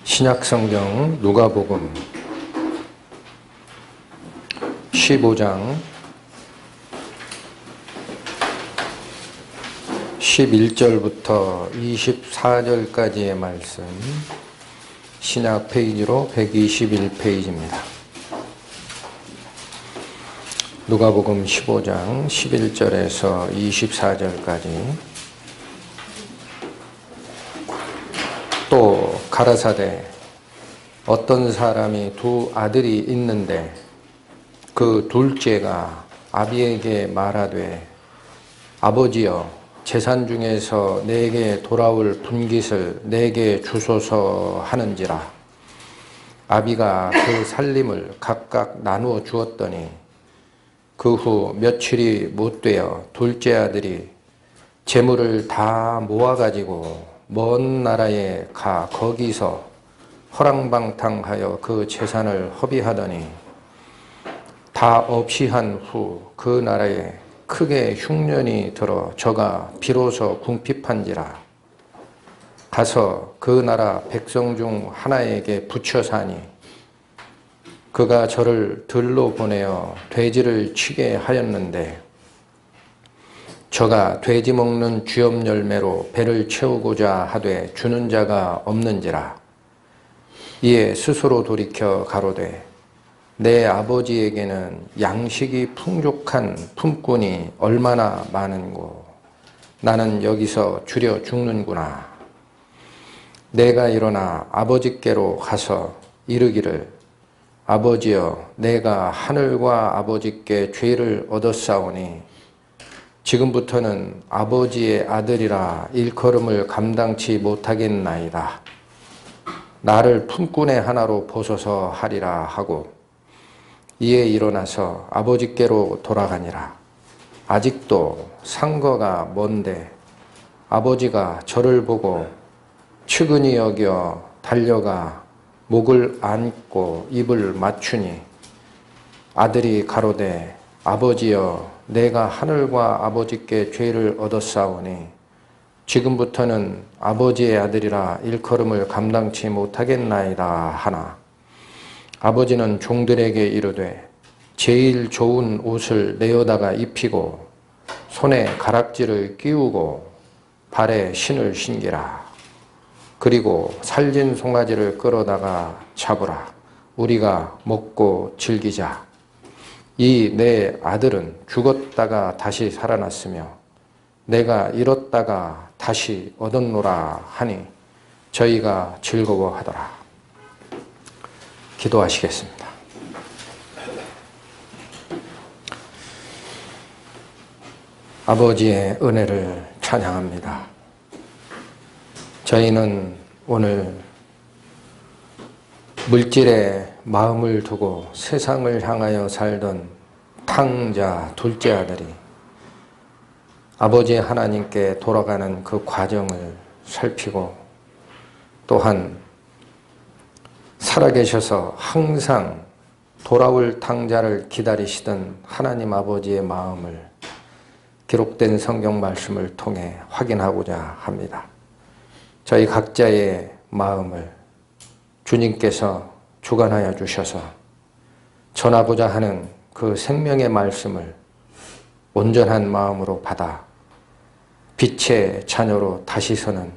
신약성경 누가복음 15장 11절부터 24절까지의 말씀, 신약 페이지로 121페이지입니다. 누가복음 15장 11절에서 24절까지. 또 가라사대 어떤 사람이 두 아들이 있는데 그 둘째가 아비에게 말하되 아버지여 재산 중에서 내게 돌아올 분깃을 내게 주소서 하는지라. 아비가 그 살림을 각각 나누어 주었더니 그 후 며칠이 못 되어 둘째 아들이 재물을 다 모아가지고 먼 나라에 가 거기서 허랑방탕하여 그 재산을 허비하더니 다 없이 한 후 그 나라에 크게 흉년이 들어 저가 비로소 궁핍한지라. 가서 그 나라 백성 중 하나에게 붙여 사니 그가 저를 들로 보내어 돼지를 치게 하였는데 저가 돼지 먹는 쥐업 열매로 배를 채우고자 하되 주는 자가 없는지라. 이에 스스로 돌이켜 가로되 내 아버지에게는 양식이 풍족한 품꾼이 얼마나 많은고 나는 여기서 주려 죽는구나. 내가 일어나 아버지께로 가서 이르기를 아버지여 내가 하늘과 아버지께 죄를 얻었사오니 지금부터는 아버지의 아들이라 일컬음을 감당치 못하겠나이다. 나를 품꾼의 하나로 보소서 하리라 하고 이에 일어나서 아버지께로 돌아가니라. 아직도 상거가 먼데 아버지가 저를 보고 측은히 여겨 달려가 목을 안고 입을 맞추니 아들이 가로되 아버지여 내가 하늘과 아버지께 죄를 얻었사오니 지금부터는 아버지의 아들이라 일컬음을 감당치 못하겠나이다 하나. 아버지는 종들에게 이르되 제일 좋은 옷을 내어다가 입히고 손에 가락지를 끼우고 발에 신을 신기라. 그리고 살진 송아지를 끌어다가 잡으라. 우리가 먹고 즐기자. 이 내 아들은 죽었다가 다시 살아났으며 내가 잃었다가 다시 얻었노라 하니 저희가 즐거워하더라. 기도하시겠습니다. 아버지의 은혜를 찬양합니다. 저희는 오늘 물질에 마음을 두고 세상을 향하여 살던 탕자 둘째 아들이 아버지 하나님께 돌아가는 그 과정을 살피고 또한 살아계셔서 항상 돌아올 탕자를 기다리시던 하나님 아버지의 마음을 기록된 성경 말씀을 통해 확인하고자 합니다. 저희 각자의 마음을 주님께서 주관하여 주셔서 전하고자 하는 그 생명의 말씀을 온전한 마음으로 받아 빛의 자녀로 다시 서는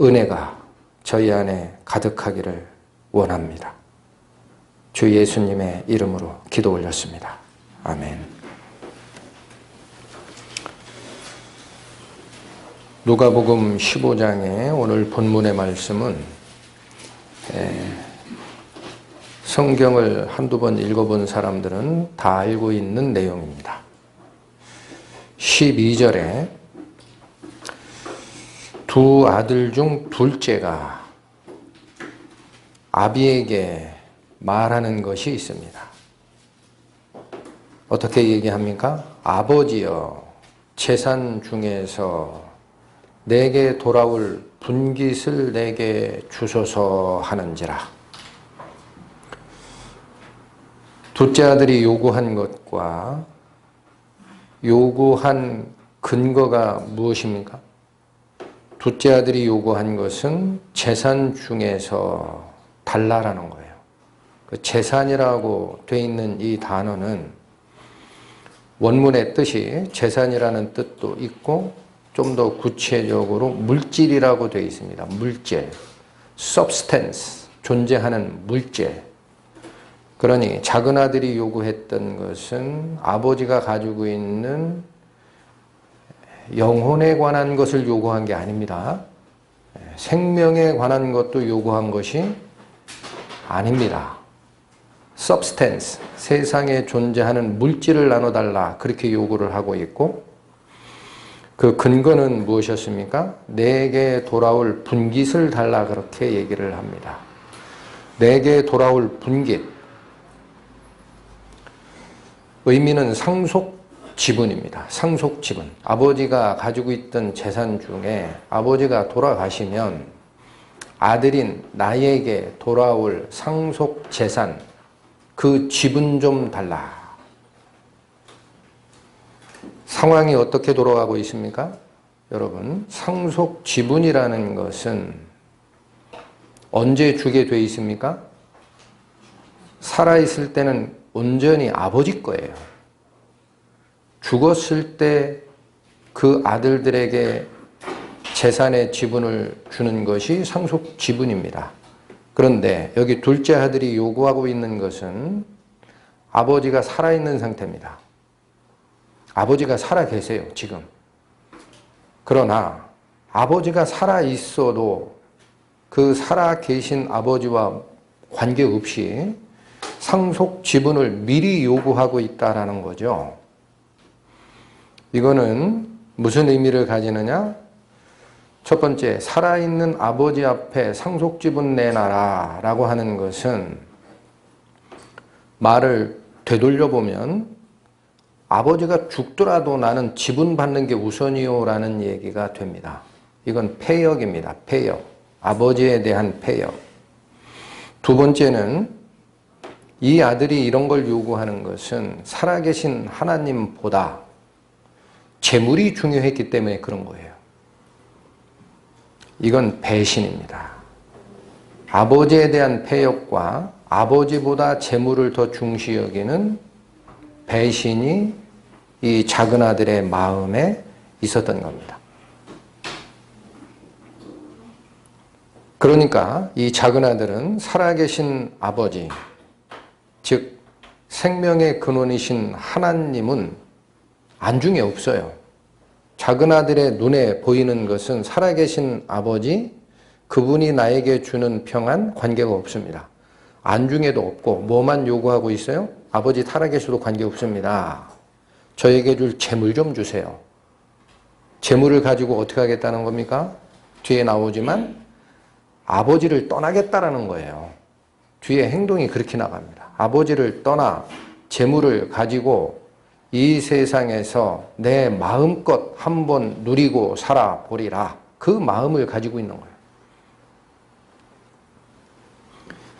은혜가 저희 안에 가득하기를 원합니다. 주 예수님의 이름으로 기도 올렸습니다. 아멘. 누가복음 15장의 오늘 본문의 말씀은 성경을 한두 번 읽어본 사람들은 다 알고 있는 내용입니다. 12절에 두 아들 중 둘째가 아비에게 말하는 것이 있습니다. 어떻게 얘기합니까? 아버지여 재산 중에서 내게 돌아올 분깃을 내게 주소서 하는지라. 둘째 아들이 요구한 것과 요구한 근거가 무엇입니까? 둘째 아들이 요구한 것은 재산 중에서 달라라는 거예요. 그 재산이라고 돼 있는 이 단어는 원문의 뜻이 재산이라는 뜻도 있고 좀 더 구체적으로 물질이라고 되어 있습니다. 물질, substance, 존재하는 물질. 그러니 작은 아들이 요구했던 것은 아버지가 가지고 있는 영혼에 관한 것을 요구한 게 아닙니다. 생명에 관한 것도 요구한 것이 아닙니다. substance, 세상에 존재하는 물질을 나눠달라 그렇게 요구를 하고 있고 그 근거는 무엇이었습니까? 내게 돌아올 분깃을 달라 그렇게 얘기를 합니다. 내게 돌아올 분깃. 의미는 상속 지분입니다. 상속 지분. 아버지가 가지고 있던 재산 중에 아버지가 돌아가시면 아들인 나에게 돌아올 상속 재산, 그 지분 좀 달라. 상황이 어떻게 돌아가고 있습니까? 여러분, 상속 지분이라는 것은 언제 주게 돼 있습니까? 살아있을 때는 온전히 아버지 거예요. 죽었을 때 그 아들들에게 재산의 지분을 주는 것이 상속 지분입니다. 그런데 여기 둘째 아들이 요구하고 있는 것은 아버지가 살아있는 상태입니다. 아버지가 살아 계세요, 지금. 그러나 아버지가 살아 있어도 그 살아 계신 아버지와 관계없이 상속 지분을 미리 요구하고 있다라는 거죠. 이거는 무슨 의미를 가지느냐? 첫 번째, 살아있는 아버지 앞에 상속 지분 내놔라 라고 하는 것은 말을 되돌려 보면 아버지가 죽더라도 나는 지분 받는 게 우선이요 라는 얘기가 됩니다. 이건 폐역입니다. 폐역. 아버지에 대한 폐역. 두 번째는 이 아들이 이런 걸 요구하는 것은 살아계신 하나님보다 재물이 중요했기 때문에 그런 거예요. 이건 배신입니다. 아버지에 대한 폐역과 아버지보다 재물을 더 중시 여기는 배신이 이 작은 아들의 마음에 있었던 겁니다. 그러니까 이 작은 아들은 살아계신 아버지, 즉 생명의 근원이신 하나님은 안중에 없어요. 작은 아들의 눈에 보이는 것은 살아계신 아버지, 그분이 나에게 주는 평안, 관계가 없습니다. 안중에도 없고 뭐만 요구하고 있어요? 아버지 살아계셔도 관계없습니다. 저에게 줄 재물 좀 주세요. 재물을 가지고 어떻게 하겠다는 겁니까? 뒤에 나오지만 아버지를 떠나겠다라는 거예요. 뒤에 행동이 그렇게 나갑니다. 아버지를 떠나 재물을 가지고 이 세상에서 내 마음껏 한번 누리고 살아보리라. 그 마음을 가지고 있는 거예요.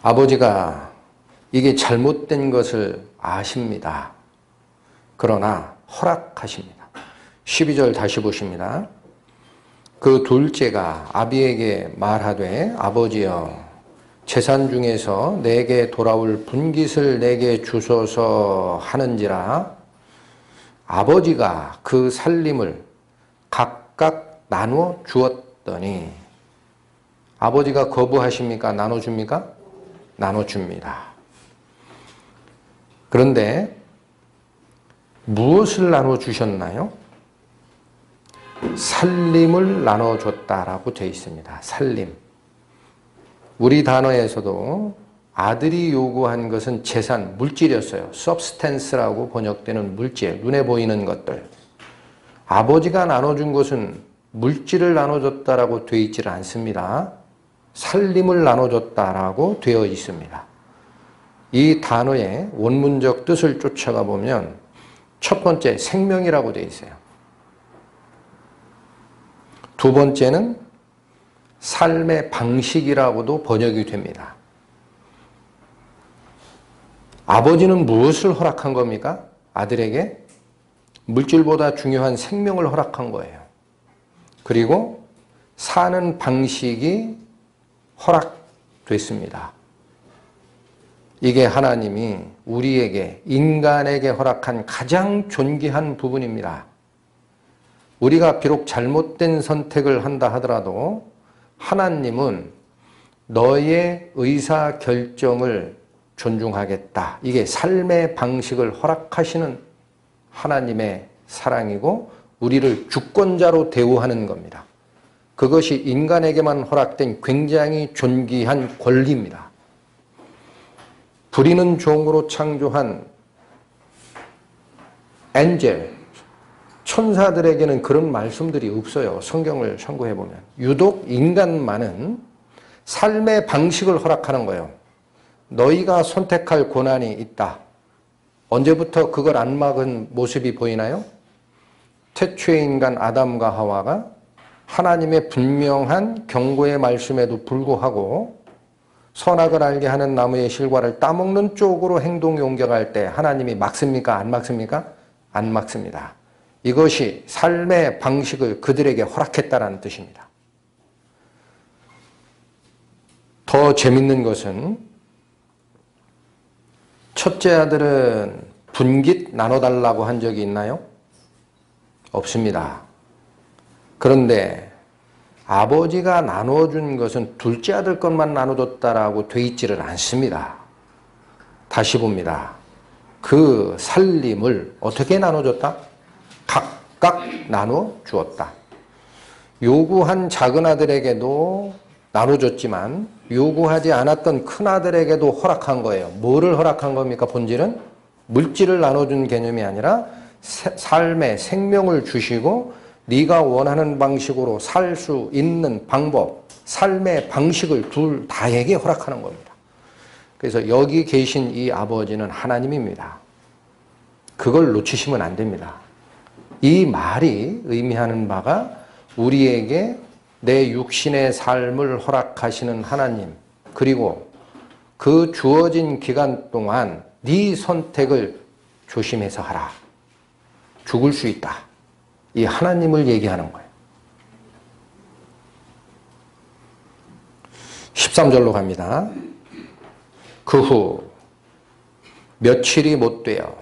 아버지가 이게 잘못된 것을 아십니다. 그러나 허락하십니다. 12절 다시 보십니다. 그 둘째가 아비에게 말하되 아버지여 재산 중에서 내게 돌아올 분깃을 내게 주소서 하는지라 아버지가 그 살림을 각각 나누어 주었더니 아버지가 거부하십니까? 나눠줍니까? 나눠줍니다. 그런데 무엇을 나눠주셨나요? 살림을 나눠줬다라고 되어 있습니다. 살림. 우리 단어에서도 아들이 요구한 것은 재산, 물질이었어요. substance라고 번역되는 물질, 눈에 보이는 것들. 아버지가 나눠준 것은 물질을 나눠줬다라고 되어 있지 않습니다. 살림을 나눠줬다라고 되어 있습니다. 이 단어의 원문적 뜻을 쫓아가 보면 첫 번째 생명이라고 되어 있어요. 두 번째는 삶의 방식이라고도 번역이 됩니다. 아버지는 무엇을 허락한 겁니까? 아들에게 물질보다 중요한 생명을 허락한 거예요. 그리고 사는 방식이 허락됐습니다. 이게 하나님이 우리에게, 인간에게 허락한 가장 존귀한 부분입니다. 우리가 비록 잘못된 선택을 한다 하더라도 하나님은 너의 의사결정을 존중하겠다. 이게 삶의 방식을 허락하시는 하나님의 사랑이고 우리를 주권자로 대우하는 겁니다. 그것이 인간에게만 허락된 굉장히 존귀한 권리입니다. 부리는 종으로 창조한 엔젤, 천사들에게는 그런 말씀들이 없어요. 성경을 참고해보면. 유독 인간만은 삶의 방식을 허락하는 거예요. 너희가 선택할 권한이 있다. 언제부터 그걸 안 막은 모습이 보이나요? 태초의 인간 아담과 하와가 하나님의 분명한 경고의 말씀에도 불구하고 선악을 알게 하는 나무의 실과를 따먹는 쪽으로 행동이 옮겨갈 때 하나님이 막습니까? 안 막습니까? 안 막습니다. 이것이 삶의 방식을 그들에게 허락했다는 뜻입니다. 더 재밌는 것은 첫째 아들은 분깃 나눠달라고 한 적이 있나요? 없습니다. 그런데 아버지가 나눠준 것은 둘째 아들 것만 나눠줬다라고 돼 있지를 않습니다. 다시 봅니다. 그 살림을 어떻게 나눠줬다? 각각 나눠 주었다. 요구한 작은 아들에게도 나눠줬지만 요구하지 않았던 큰 아들에게도 허락한 거예요. 뭐를 허락한 겁니까? 본질은 물질을 나눠준 개념이 아니라 삶의 생명을 주시고 네가 원하는 방식으로 살 수 있는 방법, 삶의 방식을 둘 다에게 허락하는 겁니다. 그래서 여기 계신 이 아버지는 하나님입니다. 그걸 놓치시면 안 됩니다. 이 말이 의미하는 바가 우리에게 내 육신의 삶을 허락하시는 하나님, 그리고 그 주어진 기간 동안 네 선택을 조심해서 하라. 죽을 수 있다. 이 하나님을 얘기하는 거예요. 13절로 갑니다. 그 후 며칠이 못 돼요.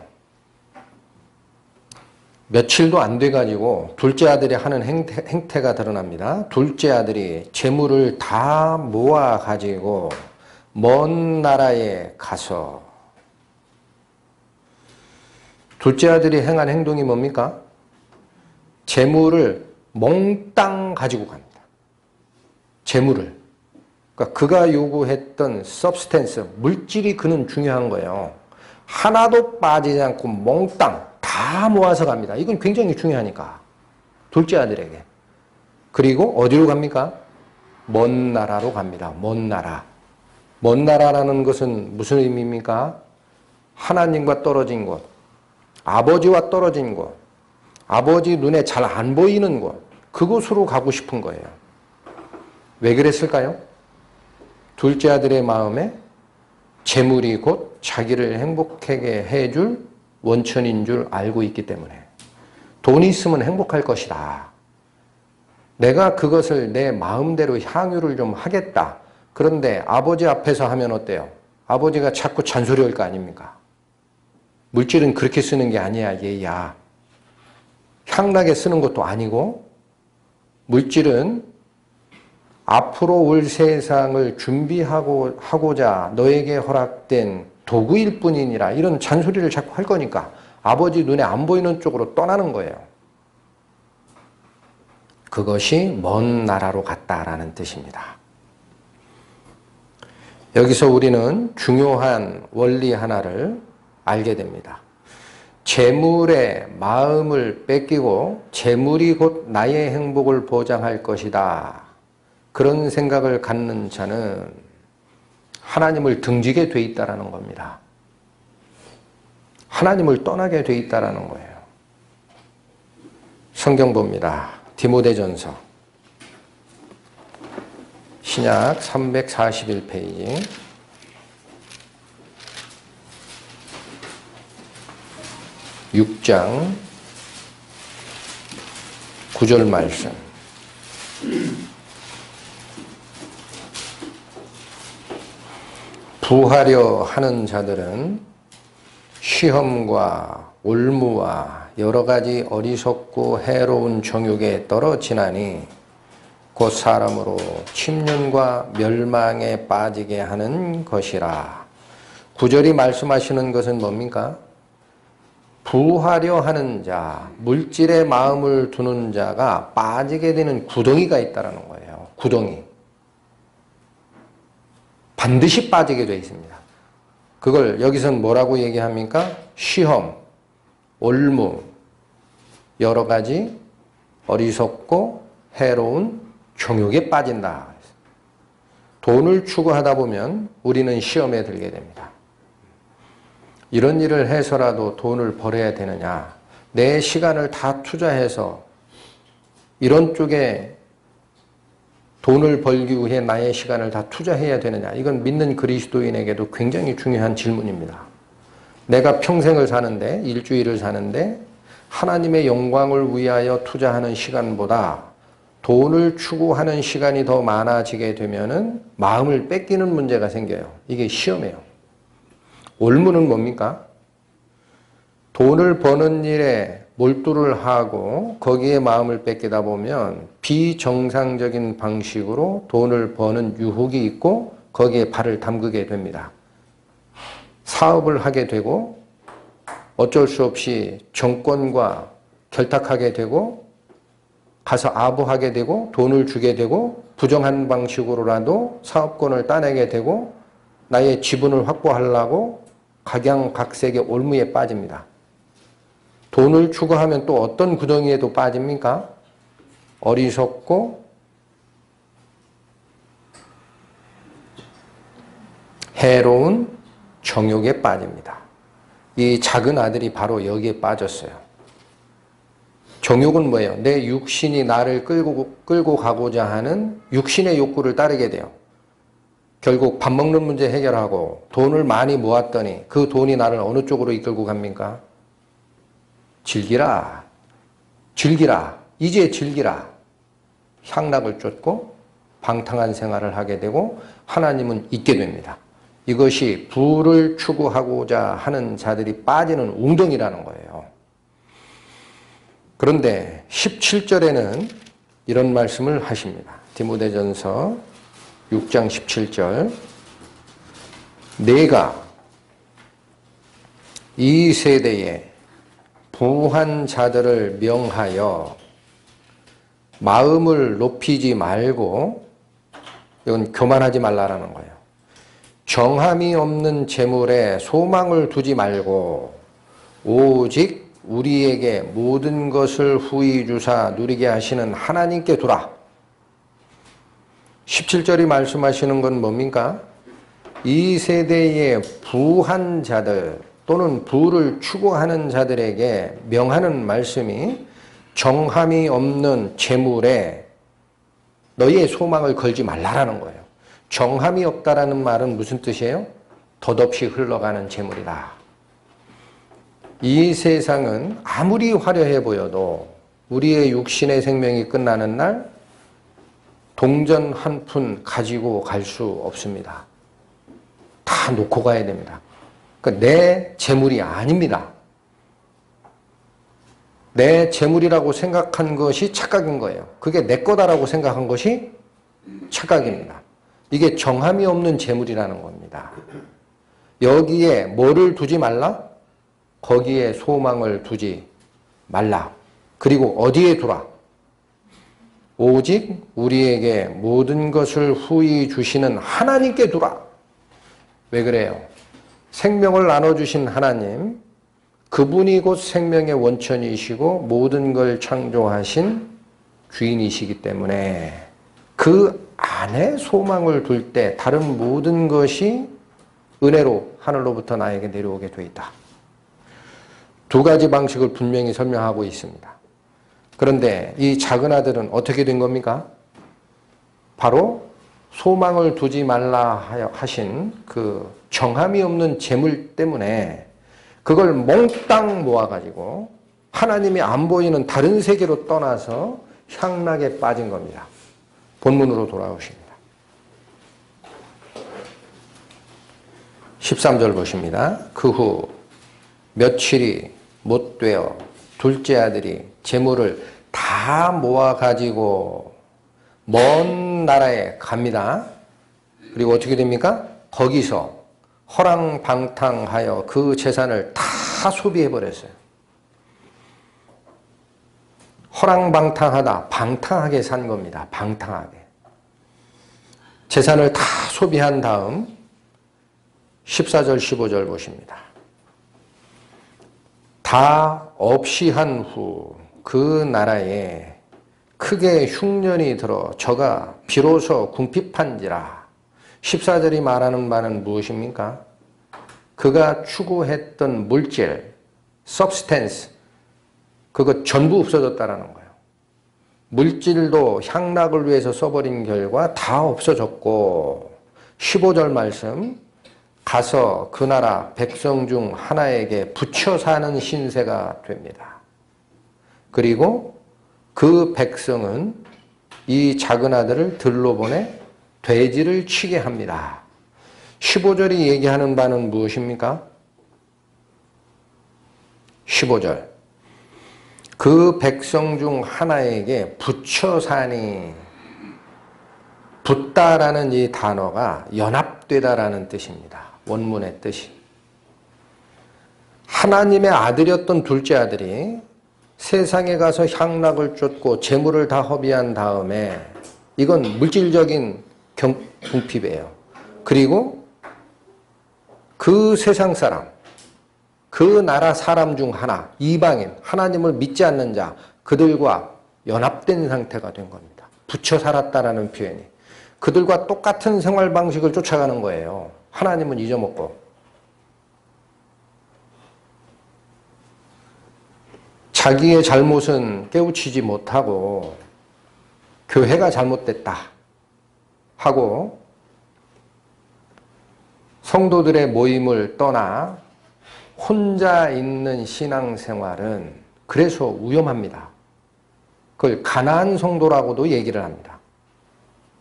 며칠도 안 돼가지고 둘째 아들이 하는 행태가 드러납니다. 둘째 아들이 재물을 다 모아가지고 먼 나라에 가서 둘째 아들이 행한 행동이 뭡니까? 재물을 몽땅 가지고 갑니다. 재물을. 그러니까 그가 요구했던 서브스텐스, 물질이 그는 중요한 거예요. 하나도 빠지지 않고 몽땅 다 모아서 갑니다. 이건 굉장히 중요하니까. 둘째 아들에게. 그리고 어디로 갑니까? 먼 나라로 갑니다. 먼 나라. 먼 나라라는 것은 무슨 의미입니까? 하나님과 떨어진 곳, 아버지와 떨어진 곳, 아버지 눈에 잘 안 보이는 곳, 그곳으로 가고 싶은 거예요. 왜 그랬을까요? 둘째 아들의 마음에 재물이 곧 자기를 행복하게 해줄 원천인 줄 알고 있기 때문에. 돈이 있으면 행복할 것이다. 내가 그것을 내 마음대로 향유를 좀 하겠다. 그런데 아버지 앞에서 하면 어때요? 아버지가 자꾸 잔소리할 거 아닙니까? 물질은 그렇게 쓰는 게 아니야, 얘야. 향나게 쓰는 것도 아니고, 물질은 앞으로 올 세상을 준비하고자 너에게 허락된 도구일 뿐이니라. 이런 잔소리를 자꾸 할 거니까 아버지 눈에 안 보이는 쪽으로 떠나는 거예요. 그것이 먼 나라로 갔다라는 뜻입니다. 여기서 우리는 중요한 원리 하나를 알게 됩니다. 재물의 마음을 뺏기고 재물이 곧 나의 행복을 보장할 것이다. 그런 생각을 갖는 자는 하나님을 등지게 돼 있다라는 겁니다. 하나님을 떠나게 돼 있다라는 거예요. 성경 봅니다. 디모데전서 신약 341페이지 6장 9절 말씀. 부하려 하는 자들은 시험과 올무와 여러 가지 어리석고 해로운 정욕에 떨어지나니 곧 사람으로 침륜과 멸망에 빠지게 하는 것이라. 9절이 말씀하시는 것은 뭡니까? 부하려 하는 자, 물질에 마음을 두는 자가 빠지게 되는 구덩이가 있다는 거예요. 구덩이. 반드시 빠지게 되어 있습니다. 그걸 여기서는 뭐라고 얘기합니까? 시험, 올무, 여러 가지 어리석고 해로운 정욕에 빠진다. 돈을 추구하다 보면 우리는 시험에 들게 됩니다. 이런 일을 해서라도 돈을 벌어야 되느냐? 내 시간을 다 투자해서 이런 쪽에 돈을 벌기 위해 나의 시간을 다 투자해야 되느냐? 이건 믿는 그리스도인에게도 굉장히 중요한 질문입니다. 내가 평생을 사는데, 일주일을 사는데 하나님의 영광을 위하여 투자하는 시간보다 돈을 추구하는 시간이 더 많아지게 되면은 마음을 뺏기는 문제가 생겨요. 이게 시험이에요. 올무는 뭡니까? 돈을 버는 일에 몰두를 하고 거기에 마음을 뺏기다 보면 비정상적인 방식으로 돈을 버는 유혹이 있고 거기에 발을 담그게 됩니다. 사업을 하게 되고 어쩔 수 없이 정권과 결탁하게 되고 가서 아부하게 되고 돈을 주게 되고 부정한 방식으로라도 사업권을 따내게 되고 나의 지분을 확보하려고 각양각색의 올무에 빠집니다. 돈을 추구하면 또 어떤 구덩이에도 빠집니까? 어리석고 해로운 정욕에 빠집니다. 이 작은 아들이 바로 여기에 빠졌어요. 정욕은 뭐예요? 내 육신이 나를 끌고 가고자 하는 육신의 욕구를 따르게 돼요. 결국 밥 먹는 문제 해결하고 돈을 많이 모았더니 그 돈이 나를 어느 쪽으로 이끌고 갑니까? 즐기라. 즐기라. 이제 즐기라. 향락을 쫓고 방탕한 생활을 하게 되고 하나님은 잊게 됩니다. 이것이 부를 추구하고자 하는 자들이 빠지는 웅덩이라는 거예요. 그런데 17절에는 이런 말씀을 하십니다. 디모데전서 6장 17절. 내가 이 세대에 부한 자들을 명하여 마음을 높이지 말고, 이건 교만하지 말라라는 거예요. 정함이 없는 재물에 소망을 두지 말고 오직 우리에게 모든 것을 후히 주사 누리게 하시는 하나님께 두라. 17절이 말씀하시는 건 뭡니까? 이 세대의 부한 자들 또는 부를 추구하는 자들에게 명하는 말씀이 정함이 없는 재물에 너희의 소망을 걸지 말라라는 거예요. 정함이 없다라는 말은 무슨 뜻이에요? 덧없이 흘러가는 재물이다. 이 세상은 아무리 화려해 보여도 우리의 육신의 생명이 끝나는 날 동전 한 푼 가지고 갈 수 없습니다. 다 놓고 가야 됩니다. 그러니까 내 재물이 아닙니다. 내 재물이라고 생각한 것이 착각인 거예요. 그게 내 거다라고 생각한 것이 착각입니다. 이게 정함이 없는 재물이라는 겁니다. 여기에 뭐를 두지 말라? 거기에 소망을 두지 말라. 그리고 어디에 두라? 오직 우리에게 모든 것을 후히 주시는 하나님께 두라. 왜 그래요? 생명을 나눠주신 하나님, 그분이 곧 생명의 원천이시고 모든 걸 창조하신 주인이시기 때문에 그 안에 소망을 둘 때 다른 모든 것이 은혜로 하늘로부터 나에게 내려오게 돼 있다. 두 가지 방식을 분명히 설명하고 있습니다. 그런데 이 작은 아들은 어떻게 된 겁니까? 바로 소망을 두지 말라 하신 그 정함이 없는 재물 때문에 그걸 몽땅 모아가지고 하나님이 안 보이는 다른 세계로 떠나서 향락에 빠진 겁니다. 본문으로 돌아오십니다. 13절 보십니다. 그 후 며칠이 못 되어 둘째 아들이 재물을 다 모아 가지고 먼 나라에 갑니다. 그리고 어떻게 됩니까? 거기서 허랑방탕하여 그 재산을 다 소비해버렸어요. 허랑방탕하다, 방탕하게 산 겁니다. 방탕하게. 재산을 다 소비한 다음 14절 15절 보십니다. 다 없이 한 후 그 나라에 크게 흉년이 들어 저가 비로소 궁핍한지라. 14절이 말하는 바는 무엇입니까? 그가 추구했던 물질, substance, 그거 전부 없어졌다라는 거예요. 물질도 향락을 위해서 써버린 결과 다 없어졌고 15절 말씀 가서 그 나라 백성 중 하나에게 붙여 사는 신세가 됩니다. 그리고 그 백성은 이 작은 아들을 들러 보내 돼지를 치게 합니다. 15절이 얘기하는 바는 무엇입니까? 15절 그 백성 중 하나에게 붙여 사니, 붙다라는 이 단어가 연합되다라는 뜻입니다. 원문의 뜻이. 하나님의 아들이었던 둘째 아들이 세상에 가서 향락을 쫓고 재물을 다 허비한 다음에 이건 물질적인 궁핍이에요. 그리고 그 세상 사람, 그 나라 사람 중 하나, 이방인, 하나님을 믿지 않는 자, 그들과 연합된 상태가 된 겁니다. 붙여 살았다라는 표현이. 그들과 똑같은 생활 방식을 쫓아가는 거예요. 하나님은 잊어먹고. 자기의 잘못은 깨우치지 못하고 교회가 잘못됐다 하고 성도들의 모임을 떠나 혼자 있는 신앙생활은 그래서 위험합니다. 그걸 가나안 성도라고도 얘기를 합니다.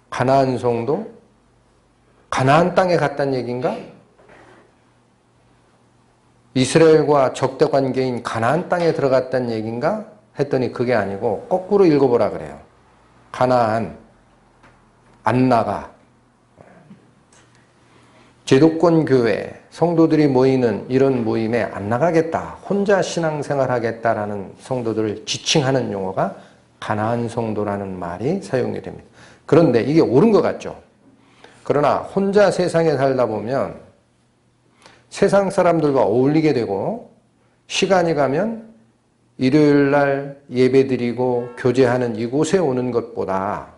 가나안 성도? 가나안 땅에 갔다는 얘기인가? 이스라엘과 적대 관계인 가나안 땅에 들어갔다는 얘기인가? 했더니 그게 아니고 거꾸로 읽어보라 그래요. 가나안, 안 나가. 제도권 교회, 성도들이 모이는 이런 모임에 안 나가겠다. 혼자 신앙생활 하겠다라는 성도들을 지칭하는 용어가 가나안 성도라는 말이 사용이 됩니다. 그런데 이게 옳은 것 같죠? 그러나 혼자 세상에 살다 보면 세상 사람들과 어울리게 되고 시간이 가면 일요일 날 예배드리고 교제하는 이곳에 오는 것보다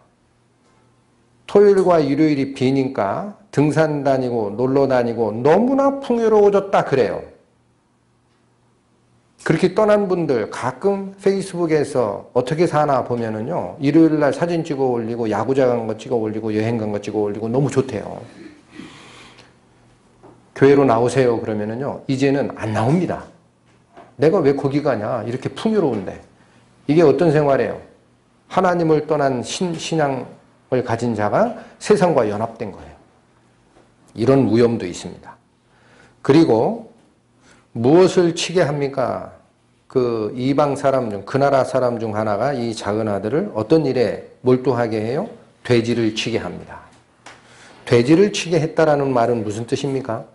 토요일과 일요일이 비니까 등산 다니고 놀러 다니고 너무나 풍요로워졌다 그래요. 그렇게 떠난 분들 가끔 페이스북에서 어떻게 사나 보면은요, 일요일 날 사진 찍어 올리고 야구장 간 거 찍어 올리고 여행 간 거 찍어 올리고 너무 좋대요. 교회로 나오세요 그러면은요, 이제는 안 나옵니다. 내가 왜 거기 가냐, 이렇게 풍요로운데. 이게 어떤 생활이에요? 하나님을 떠난 신앙을 가진 자가 세상과 연합된 거예요. 이런 위험도 있습니다. 그리고 무엇을 치게 합니까? 그 이방 사람 중, 그 나라 사람 중 하나가 이 작은 아들을 어떤 일에 몰두하게 해요? 돼지를 치게 합니다. 돼지를 치게 했다라는 말은 무슨 뜻입니까?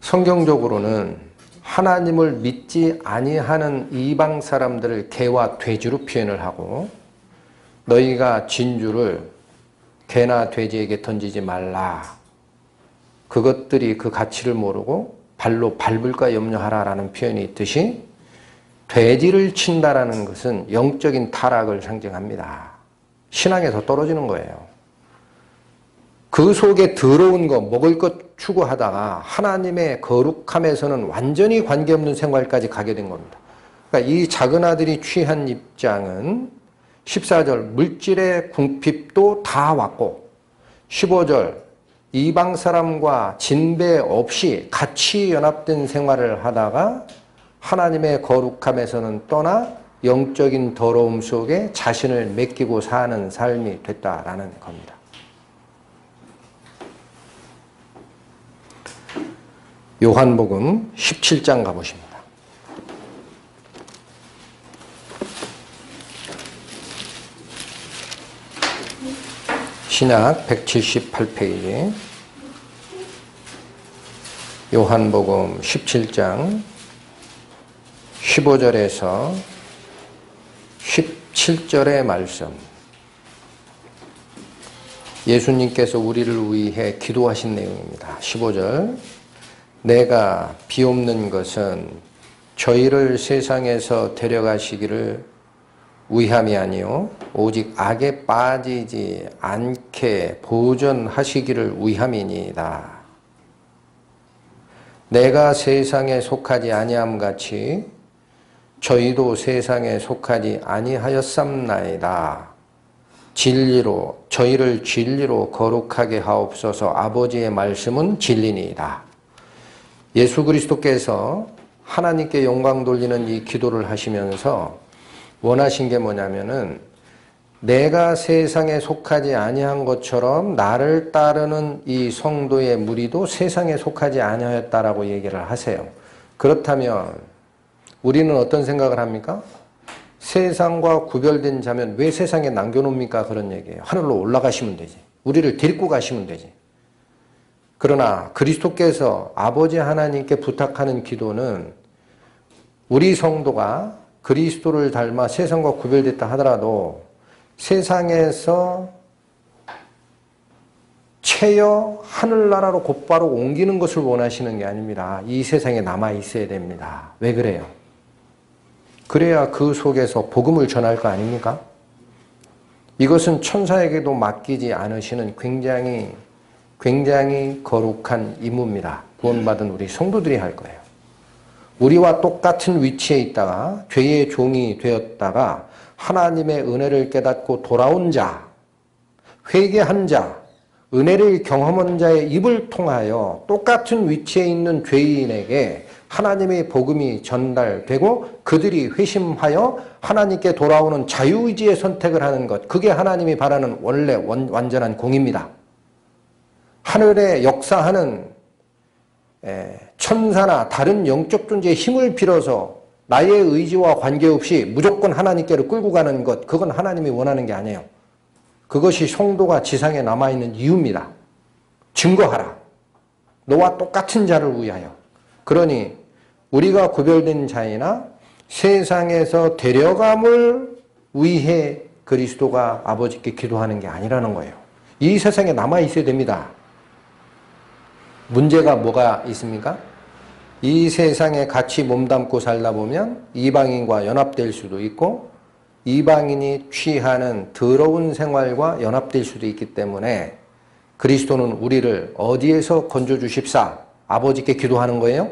성경적으로는 하나님을 믿지 아니하는 이방 사람들을 개와 돼지로 표현을 하고, 너희가 진주를 개나 돼지에게 던지지 말라. 그것들이 그 가치를 모르고 발로 밟을까 염려하라라는 표현이 있듯이 돼지를 친다라는 것은 영적인 타락을 상징합니다. 신앙에서 떨어지는 거예요. 그 속에 더러운 거, 먹을 것 추구하다가 하나님의 거룩함에서는 완전히 관계없는 생활까지 가게 된 겁니다. 그러니까 이 작은 아들이 취한 입장은 14절 물질의 궁핍도 다 왔고, 15절 이방 사람과 진배 없이 같이 연합된 생활을 하다가 하나님의 거룩함에서는 떠나 영적인 더러움 속에 자신을 맡기고 사는 삶이 됐다라는 겁니다. 요한복음 17장 가보십니다. 신약 178페이지 요한복음 17장 15절에서 17절의 말씀. 예수님께서 우리를 위해 기도하신 내용입니다. 15절. 내가 비옵는 것은 저희를 세상에서 데려가시기를 위함이 아니요 오직 악에 빠지지 않게 보존하시기를 위함이니이다. 내가 세상에 속하지 아니함 같이 저희도 세상에 속하지 아니하였삼나이다. 진리로 저희를 진리로 거룩하게 하옵소서. 아버지의 말씀은 진리니이다. 예수 그리스도께서 하나님께 영광 돌리는 이 기도를 하시면서 원하신 게 뭐냐면은 내가 세상에 속하지 아니한 것처럼 나를 따르는 이 성도의 무리도 세상에 속하지 아니하였다라고 얘기를 하세요. 그렇다면 우리는 어떤 생각을 합니까? 세상과 구별된 자면 왜 세상에 남겨놓습니까? 그런 얘기예요. 하늘로 올라가시면 되지. 우리를 데리고 가시면 되지. 그러나 그리스도께서 아버지 하나님께 부탁하는 기도는 우리 성도가 그리스도를 닮아 세상과 구별됐다 하더라도 세상에서 채여 하늘나라로 곧바로 옮기는 것을 원하시는 게 아닙니다. 이 세상에 남아 있어야 됩니다. 왜 그래요? 그래야 그 속에서 복음을 전할 거 아닙니까? 이것은 천사에게도 맡기지 않으시는 굉장히 거룩한 임무입니다. 구원받은 우리 성도들이 할 거예요. 우리와 똑같은 위치에 있다가 죄의 종이 되었다가 하나님의 은혜를 깨닫고 돌아온 자, 회개한 자, 은혜를 경험한 자의 입을 통하여 똑같은 위치에 있는 죄인에게 하나님의 복음이 전달되고 그들이 회심하여 하나님께 돌아오는 자유의지의 선택을 하는 것, 그게 하나님이 바라는 원래 완전한 공입니다. 하늘에 역사하는 천사나 다른 영적 존재의 힘을 빌어서 나의 의지와 관계없이 무조건 하나님께로 끌고 가는 것, 그건 하나님이 원하는 게 아니에요. 그것이 성도가 지상에 남아있는 이유입니다. 증거하라. 너와 똑같은 자를 위하여. 그러니 우리가 구별된 자이나 세상에서 데려감을 위해 그리스도가 아버지께 기도하는 게 아니라는 거예요. 이 세상에 남아있어야 됩니다. 문제가 뭐가 있습니까? 이 세상에 같이 몸담고 살다 보면 이방인과 연합될 수도 있고 이방인이 취하는 더러운 생활과 연합될 수도 있기 때문에 그리스도는 우리를 어디에서 건져주십사? 아버지께 기도하는 거예요.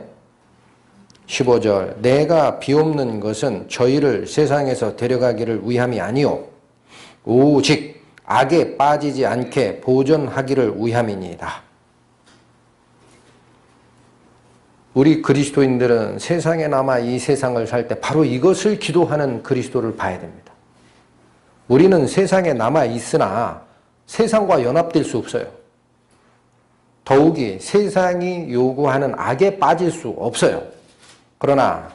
15절. 내가 비옵는 것은 저희를 세상에서 데려가기를 위함이 아니요 오직 악에 빠지지 않게 보존하기를 위함이니이다. 우리 그리스도인들은 세상에 남아 이 세상을 살 때 바로 이것을 기도하는 그리스도를 봐야 됩니다. 우리는 세상에 남아 있으나 세상과 연합될 수 없어요. 더욱이 세상이 요구하는 악에 빠질 수 없어요. 그러나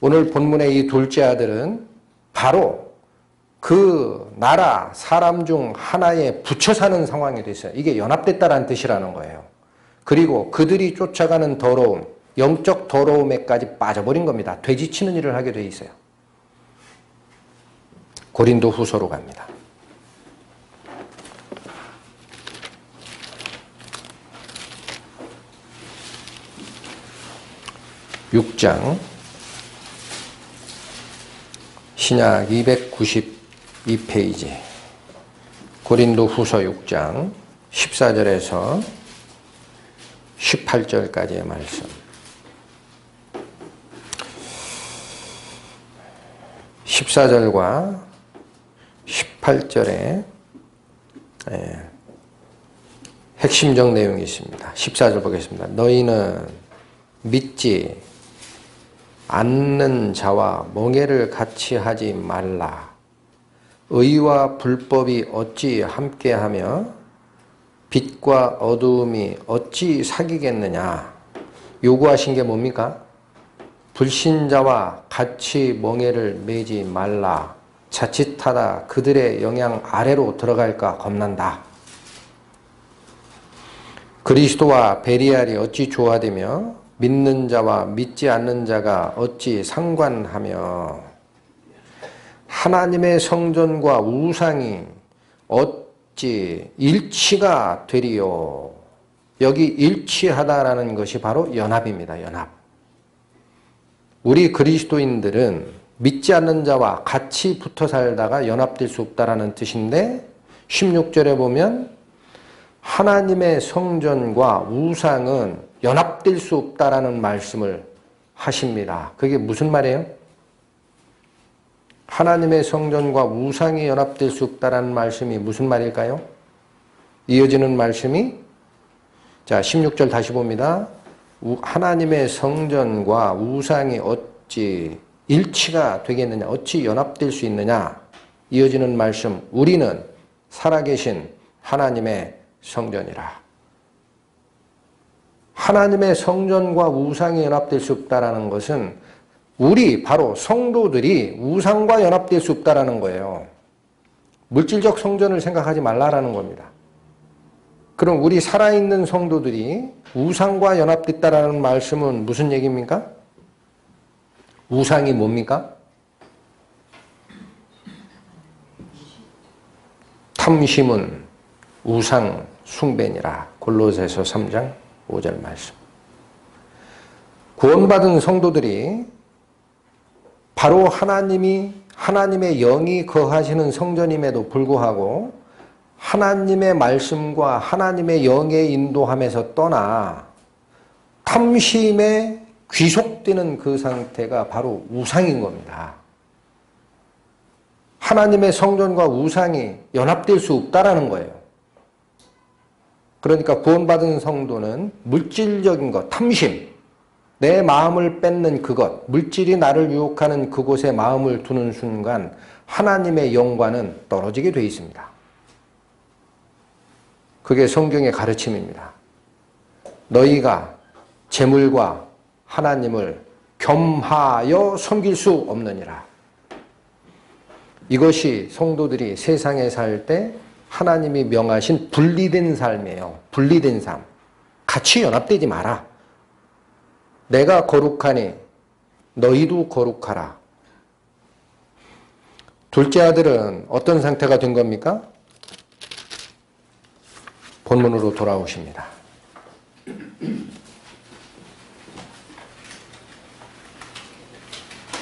오늘 본문의 이 둘째 아들은 바로 그 나라 사람 중 하나에 붙여 사는 상황이 됐어요. 이게 연합됐다라는 뜻이라는 거예요. 그리고 그들이 쫓아가는 더러움, 영적 더러움에까지 빠져버린 겁니다. 되지치는 일을 하게 돼 있어요. 고린도 후서로 갑니다. 6장 신약 292페이지 고린도 후서 6장 14절에서 18절까지의 말씀. 14절과 18절에 핵심적 내용이 있습니다. 14절 보겠습니다. 너희는 믿지 않는 자와 멍에를 같이 하지 말라. 의와 불법이 어찌 함께하며 빛과 어두움이 어찌 사귀겠느냐. 요구하신 게 뭡니까? 불신자와 같이 멍에를 매지 말라. 자칫하다 그들의 영향 아래로 들어갈까 겁난다. 그리스도와 베리알이 어찌 조화되며 믿는 자와 믿지 않는 자가 어찌 상관하며 하나님의 성전과 우상이 어찌 일치가 되리요. 여기 일치하다라는 것이 바로 연합입니다. 연합. 우리 그리스도인들은 믿지 않는 자와 같이 붙어 살다가 연합될 수 없다라는 뜻인데 16절에 보면 하나님의 성전과 우상은 연합될 수 없다라는 말씀을 하십니다. 그게 무슨 말이에요? 하나님의 성전과 우상이 연합될 수 없다라는 말씀이 무슨 말일까요? 이어지는 말씀이 자 16절 다시 봅니다. 하나님의 성전과 우상이 어찌 일치가 되겠느냐? 어찌 연합될 수 있느냐? 이어지는 말씀 우리는 살아계신 하나님의 성전이라. 하나님의 성전과 우상이 연합될 수 없다라는 것은 우리 바로 성도들이 우상과 연합될 수 없다라는 거예요. 물질적 성전을 생각하지 말라라는 겁니다. 그럼 우리 살아있는 성도들이 우상과 연합됐다라는 말씀은 무슨 얘기입니까? 우상이 뭡니까? 탐심은 우상 숭배니라. 골로새서 3장 5절 말씀. 구원받은 성도들이 바로 하나님의 영이 거하시는 성전임에도 불구하고 하나님의 말씀과 하나님의 영의 인도함에서 떠나 탐심에 귀속되는 그 상태가 바로 우상인 겁니다. 하나님의 성전과 우상이 연합될 수 없다라는 거예요. 그러니까 구원받은 성도는 물질적인 것, 탐심, 내 마음을 뺏는 그것, 물질이 나를 유혹하는 그곳에 마음을 두는 순간 하나님의 영과는 떨어지게 되어 있습니다. 그게 성경의 가르침입니다. 너희가 재물과 하나님을 겸하여 섬길 수 없느니라. 이것이 성도들이 세상에 살 때 하나님이 명하신 분리된 삶이에요. 분리된 삶. 같이 연합되지 마라. 내가 거룩하니 너희도 거룩하라. 둘째 아들은 어떤 상태가 된 겁니까? 본문으로 돌아오십니다.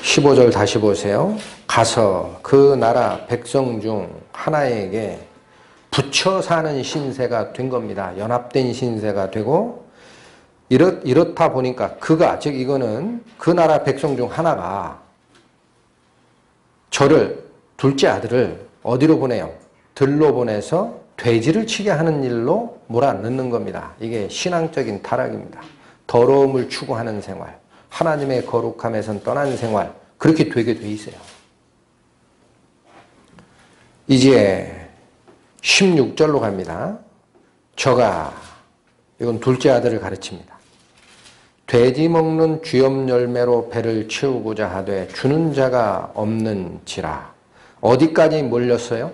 15절 다시 보세요. 가서 그 나라 백성 중 하나에게 붙여 사는 신세가 된 겁니다. 연합된 신세가 되고 이렇다 보니까 그가 즉 이거는 그 나라 백성 중 하나가 저를 둘째 아들을 어디로 보내요? 들로 보내서 돼지를 치게 하는 일로 몰아넣는 겁니다. 이게 신앙적인 타락입니다. 더러움을 추구하는 생활, 하나님의 거룩함에선 떠난 생활, 그렇게 되게 돼 있어요. 이제 16절로 갑니다. 저가, 이건 둘째 아들을 가르칩니다. 돼지 먹는 쥐염 열매로 배를 채우고자 하되 주는 자가 없는지라. 어디까지 몰렸어요?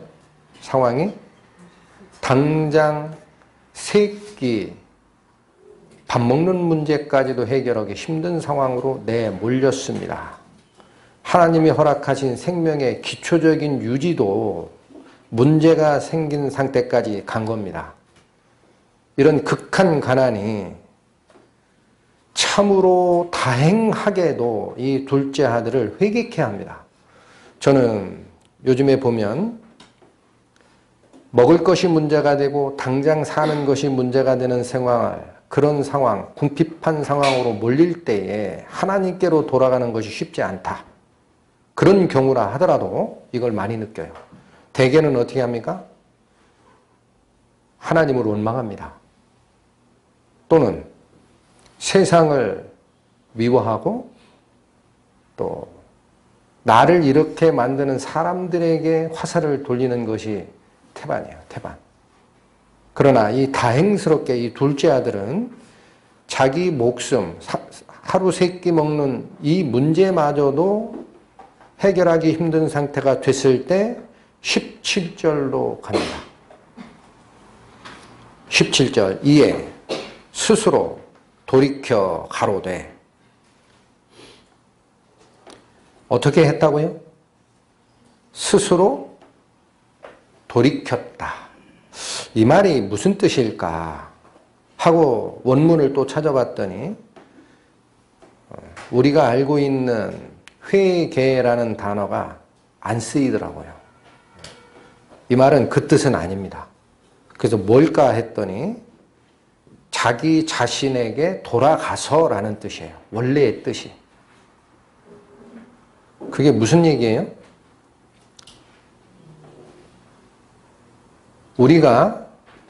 상황이? 당장 새끼 밥 먹는 문제까지도 해결하기 힘든 상황으로 내몰렸습니다. 하나님이 허락하신 생명의 기초적인 유지도 문제가 생긴 상태까지 간 겁니다. 이런 극한 가난이 참으로 다행하게도 이 둘째 아들을 회개케 합니다. 저는 요즘에 보면 먹을 것이 문제가 되고 당장 사는 것이 문제가 되는 생활, 그런 상황, 궁핍한 상황으로 몰릴 때에 하나님께로 돌아가는 것이 쉽지 않다. 그런 경우라 하더라도 이걸 많이 느껴요. 대개는 어떻게 합니까? 하나님을 원망합니다. 또는 세상을 미워하고 또 나를 이렇게 만드는 사람들에게 화살을 돌리는 것이 태반이에요. 태반. 그러나 이 다행스럽게 이 둘째 아들은 자기 목숨, 하루 세 끼 먹는 이 문제마저도 해결하기 힘든 상태가 됐을 때 17절로 갑니다. 17절 이에 스스로 돌이켜 가로되 어떻게 했다고요? 스스로 돌이켰다. 이 말이 무슨 뜻일까 하고 원문을 또 찾아봤더니 우리가 알고 있는 회개라는 단어가 안 쓰이더라고요. 이 말은 그 뜻은 아닙니다. 그래서 뭘까 했더니 자기 자신에게 돌아가서라는 뜻이에요. 원래의 뜻이. 그게 무슨 얘기예요? 우리가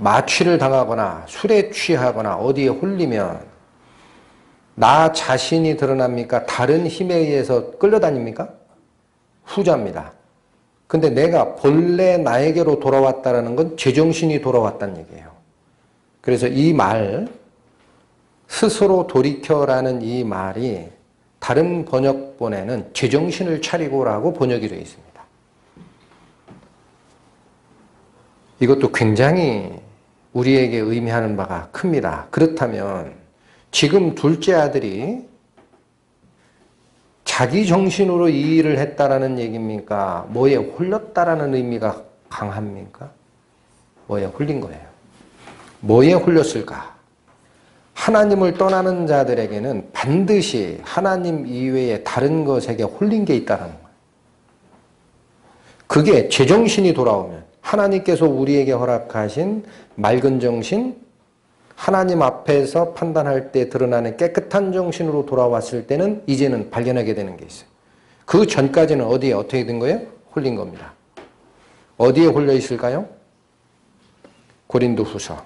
마취를 당하거나 술에 취하거나 어디에 홀리면 나 자신이 드러납니까? 다른 힘에 의해서 끌려다닙니까? 후자입니다. 근데 내가 본래 나에게로 돌아왔다는 건 제정신이 돌아왔다는 얘기예요. 그래서 이 말, 스스로 돌이켜라는 이 말이 다른 번역본에는 제정신을 차리고라고 번역이 되어 있습니다. 이것도 굉장히 우리에게 의미하는 바가 큽니다. 그렇다면 지금 둘째 아들이 자기 정신으로 이 일을 했다라는 얘기입니까? 뭐에 홀렸다라는 의미가 강합니까? 뭐에 홀린 거예요. 뭐에 홀렸을까? 하나님을 떠나는 자들에게는 반드시 하나님 이외에 다른 것에게 홀린 게 있다는 거예요. 그게 제정신이 돌아오면 하나님께서 우리에게 허락하신 맑은 정신, 하나님 앞에서 판단할 때 드러나는 깨끗한 정신으로 돌아왔을 때는 이제는 발견하게 되는 게 있어요. 그 전까지는 어디에 어떻게 된 거예요? 홀린 겁니다. 어디에 홀려 있을까요? 고린도후서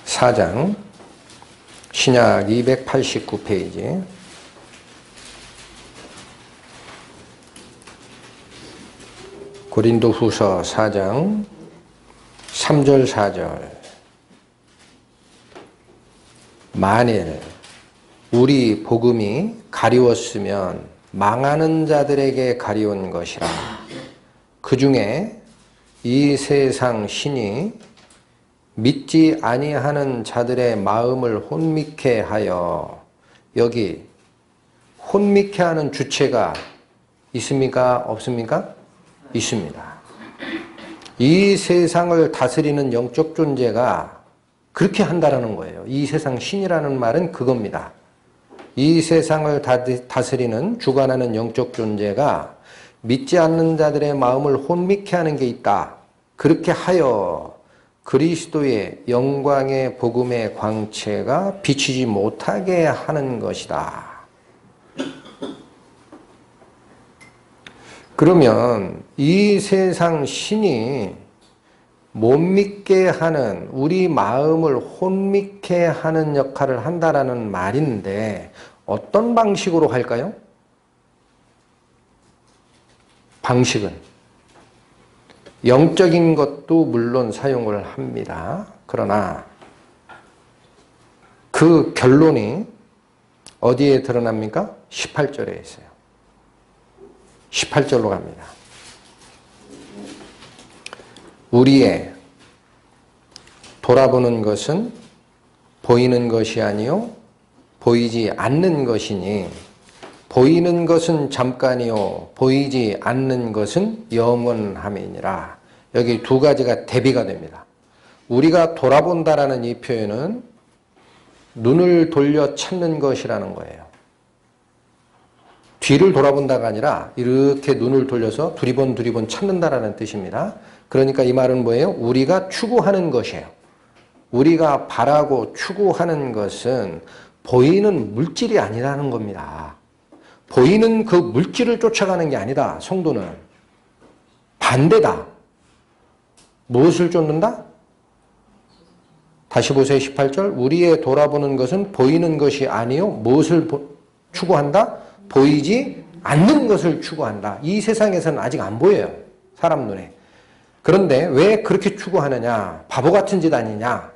4장 신약 289페이지 고린도후서 4장 3절 4절 만일 우리 복음이 가리웠으면 망하는 자들에게 가리운 것이라. 그 중에 이 세상 신이 믿지 아니하는 자들의 마음을 혼미케 하여. 여기 혼미케 하는 주체가 있습니까? 없습니까? 있습니다. 이 세상을 다스리는 영적 존재가 그렇게 한다라는 거예요. 이 세상 신이라는 말은 그겁니다. 이 세상을 다스리는 주관하는 영적 존재가 믿지 않는 자들의 마음을 혼미케 하는 게 있다. 그렇게 하여 그리스도의 영광의 복음의 광채가 비치지 못하게 하는 것이다. 그러면 이 세상 신이 못 믿게 하는, 우리 마음을 혼미케 하는 역할을 한다라는 말인데 어떤 방식으로 할까요? 방식은 영적인 것도 물론 사용을 합니다. 그러나 그 결론이 어디에 드러납니까? 18절에 있어요. 18절로 갑니다. 우리의 돌아보는 것은 보이는 것이 아니요 보이지 않는 것이니 보이는 것은 잠깐이요 보이지 않는 것은 영원함이니라. 여기 두 가지가 대비가 됩니다. 우리가 돌아본다라는 이 표현은 눈을 돌려 찾는 것이라는 거예요. 뒤를 돌아본다가 아니라 이렇게 눈을 돌려서 두리번 찾는다라는 뜻입니다. 그러니까 이 말은 뭐예요? 우리가 추구하는 것이에요. 우리가 바라고 추구하는 것은 보이는 물질이 아니라는 겁니다. 보이는 그 물질을 쫓아가는 게 아니다. 성도는 반대다. 무엇을 쫓는다? 다시 보세요. 18절. 우리의 돌아보는 것은 보이는 것이 아니요 무엇을 추구한다? 보이지 않는 것을 추구한다. 이 세상에서는 아직 안 보여요. 사람 눈에. 그런데 왜 그렇게 추구하느냐? 바보 같은 짓 아니냐?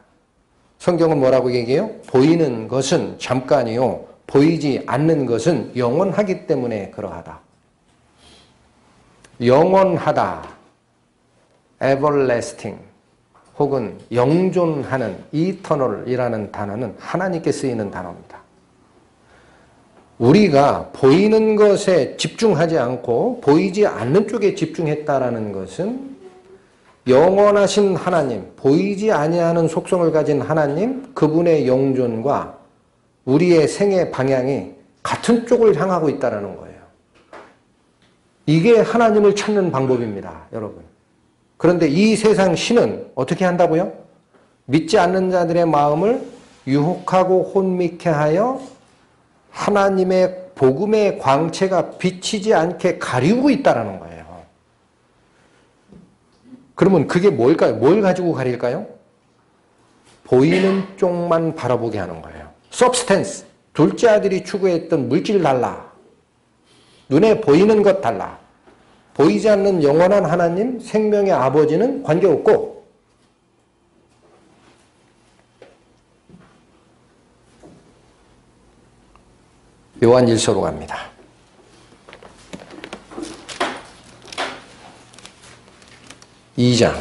성경은 뭐라고 얘기해요? 보이는 것은 잠깐이요. 보이지 않는 것은 영원하기 때문에 그러하다. 영원하다, everlasting, 혹은 영존하는 eternal이라는 단어는 하나님께 쓰이는 단어입니다. 우리가 보이는 것에 집중하지 않고 보이지 않는 쪽에 집중했다라는 것은 영원하신 하나님, 보이지 아니하는 속성을 가진 하나님, 그분의 영존과 우리의 생애 방향이 같은 쪽을 향하고 있다는 거예요. 이게 하나님을 찾는 방법입니다, 여러분. 그런데 이 세상 신은 어떻게 한다고요? 믿지 않는 자들의 마음을 유혹하고 혼미케 하여 하나님의 복음의 광채가 비치지 않게 가리우고 있다는 거예요. 그러면 그게 뭘까요? 뭘 가지고 가릴까요? 보이는 쪽만 바라보게 하는 거예요. substance, 둘째 아들이 추구했던 물질 달라. 눈에 보이는 것 달라. 보이지 않는 영원한 하나님, 생명의 아버지는 관계없고, 요한일서로 갑니다. 이 장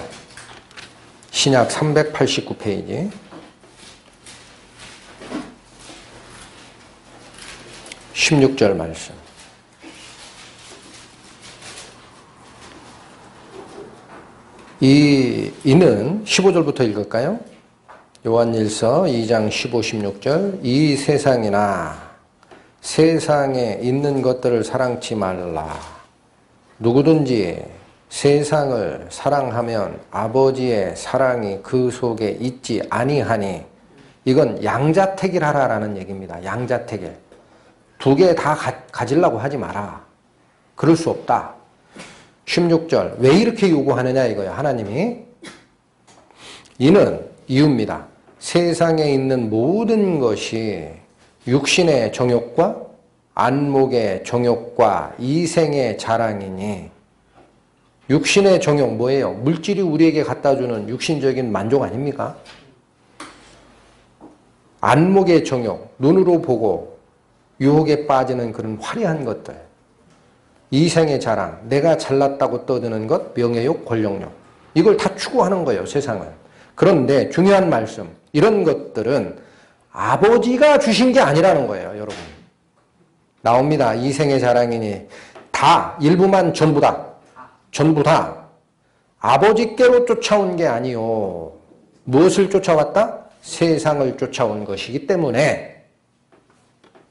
신약 389페이지 16절 말씀. 이는 15절부터 읽을까요? 요한일서 2장 15, 16절. 이 세상이나 세상에 있는 것들을 사랑치 말라. 누구든지 세상을 사랑하면 아버지의 사랑이 그 속에 있지 아니하니. 이건 양자택일하라라는 얘기입니다. 양자택일. 두 개 다 가지려고 하지 마라. 그럴 수 없다. 16절. 왜 이렇게 요구하느냐 이거예요. 하나님이. 이는 이유입니다. 세상에 있는 모든 것이 육신의 정욕과 안목의 정욕과 이생의 자랑이니. 육신의 정욕 뭐예요? 물질이 우리에게 갖다주는 육신적인 만족 아닙니까? 안목의 정욕, 눈으로 보고 유혹에 빠지는 그런 화려한 것들. 이생의 자랑, 내가 잘났다고 떠드는 것, 명예욕, 권력욕. 이걸 다 추구하는 거예요, 세상은. 그런데 중요한 말씀, 이런 것들은 아버지가 주신 게 아니라는 거예요, 여러분. 나옵니다. 이생의 자랑이니 다, 일부만 전부다. 전부 다 아버지께로 쫓아온 게 아니요. 무엇을 쫓아왔다? 세상을 쫓아온 것이기 때문에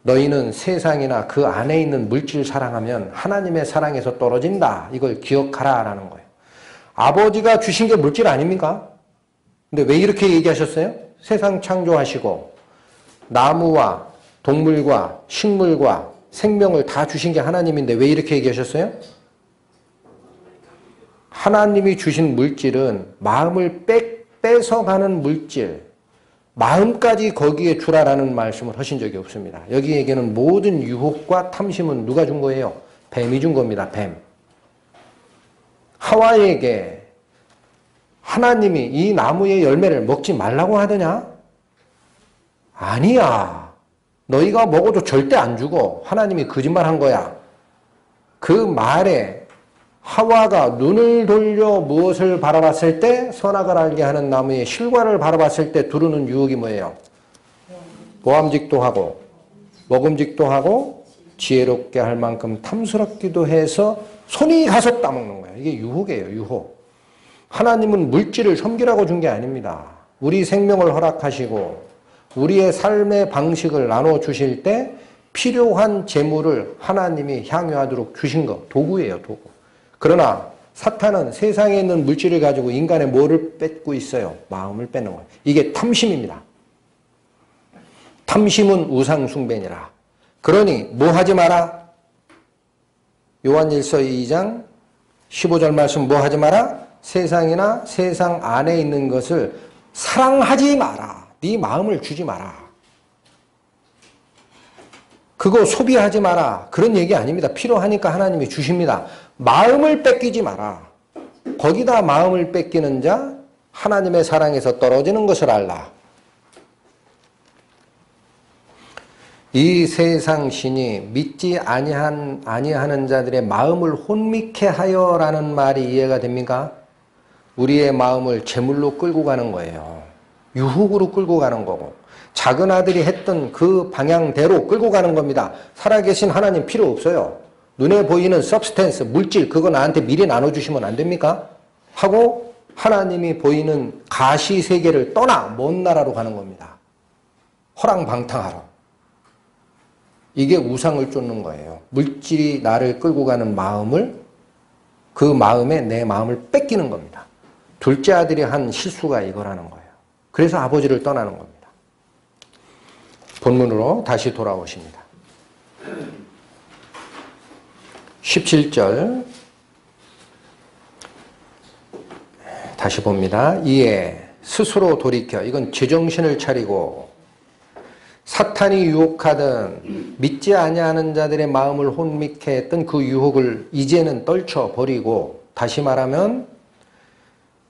너희는 세상이나 그 안에 있는 물질 사랑하면 하나님의 사랑에서 떨어진다. 이걸 기억하라 라는 거예요. 아버지가 주신 게 물질 아닙니까? 근데 왜 이렇게 얘기하셨어요? 세상 창조하시고 나무와 동물과 식물과 생명을 다 주신 게 하나님인데 왜 이렇게 얘기하셨어요? 하나님이 주신 물질은 마음을 뺏어가는 물질, 마음까지 거기에 주라라는 말씀을 하신 적이 없습니다. 여기에게는 모든 유혹과 탐심은 누가 준 거예요? 뱀이 준 겁니다. 뱀. 하와에게 하나님이 이 나무의 열매를 먹지 말라고 하더냐? 아니야. 너희가 먹어도 절대 안 주고 하나님이 거짓말한 거야. 그 말에 하와가 눈을 돌려 무엇을 바라봤을 때 선악을 알게 하는 나무의 실과를 바라봤을 때 두르는 유혹이 뭐예요? 모함직도 하고 먹음직도 하고 지혜롭게 할 만큼 탐스럽기도 해서 손이 가서 따먹는 거예요. 이게 유혹이에요. 유혹. 하나님은 물질을 섬기라고 준 게 아닙니다. 우리 생명을 허락하시고 우리의 삶의 방식을 나눠주실 때 필요한 재물을 하나님이 향유하도록 주신 거, 도구예요. 도구. 그러나 사탄은 세상에 있는 물질을 가지고 인간의 뭐를 뺏고 있어요? 마음을 뺏는 거예요. 이게 탐심입니다. 탐심은 우상숭배니라. 그러니 뭐 하지 마라? 요한일서 2장 15절 말씀 뭐 하지 마라? 세상이나 세상 안에 있는 것을 사랑하지 마라. 네 마음을 주지 마라. 그거 소비하지 마라. 그런 얘기 아닙니다. 필요하니까 하나님이 주십니다. 마음을 뺏기지 마라. 거기다 마음을 뺏기는 자 하나님의 사랑에서 떨어지는 것을 알라. 이 세상 신이 믿지 아니하는 자들의 마음을 혼미케 하여라는 말이 이해가 됩니까? 우리의 마음을 제물로 끌고 가는 거예요. 유혹으로 끌고 가는 거고, 작은 아들이 했던 그 방향대로 끌고 가는 겁니다. 살아계신 하나님 필요 없어요. 눈에 보이는 서브스텐스, 물질, 그거 나한테 미리 나눠주시면 안 됩니까? 하고 하나님이 보이는 가시 세계를 떠나 먼 나라로 가는 겁니다. 허랑방탕하러. 이게 우상을 쫓는 거예요. 물질이 나를 끌고 가는 마음을, 그 마음에 내 마음을 뺏기는 겁니다. 둘째 아들이 한 실수가 이거라는 거예요. 그래서 아버지를 떠나는 겁니다. 본문으로 다시 돌아오십니다. 17절 다시 봅니다. 이에 스스로 돌이켜, 이건 제정신을 차리고 사탄이 유혹하던 믿지 아니하는 자들의 마음을 혼미케 했던 그 유혹을 이제는 떨쳐버리고, 다시 말하면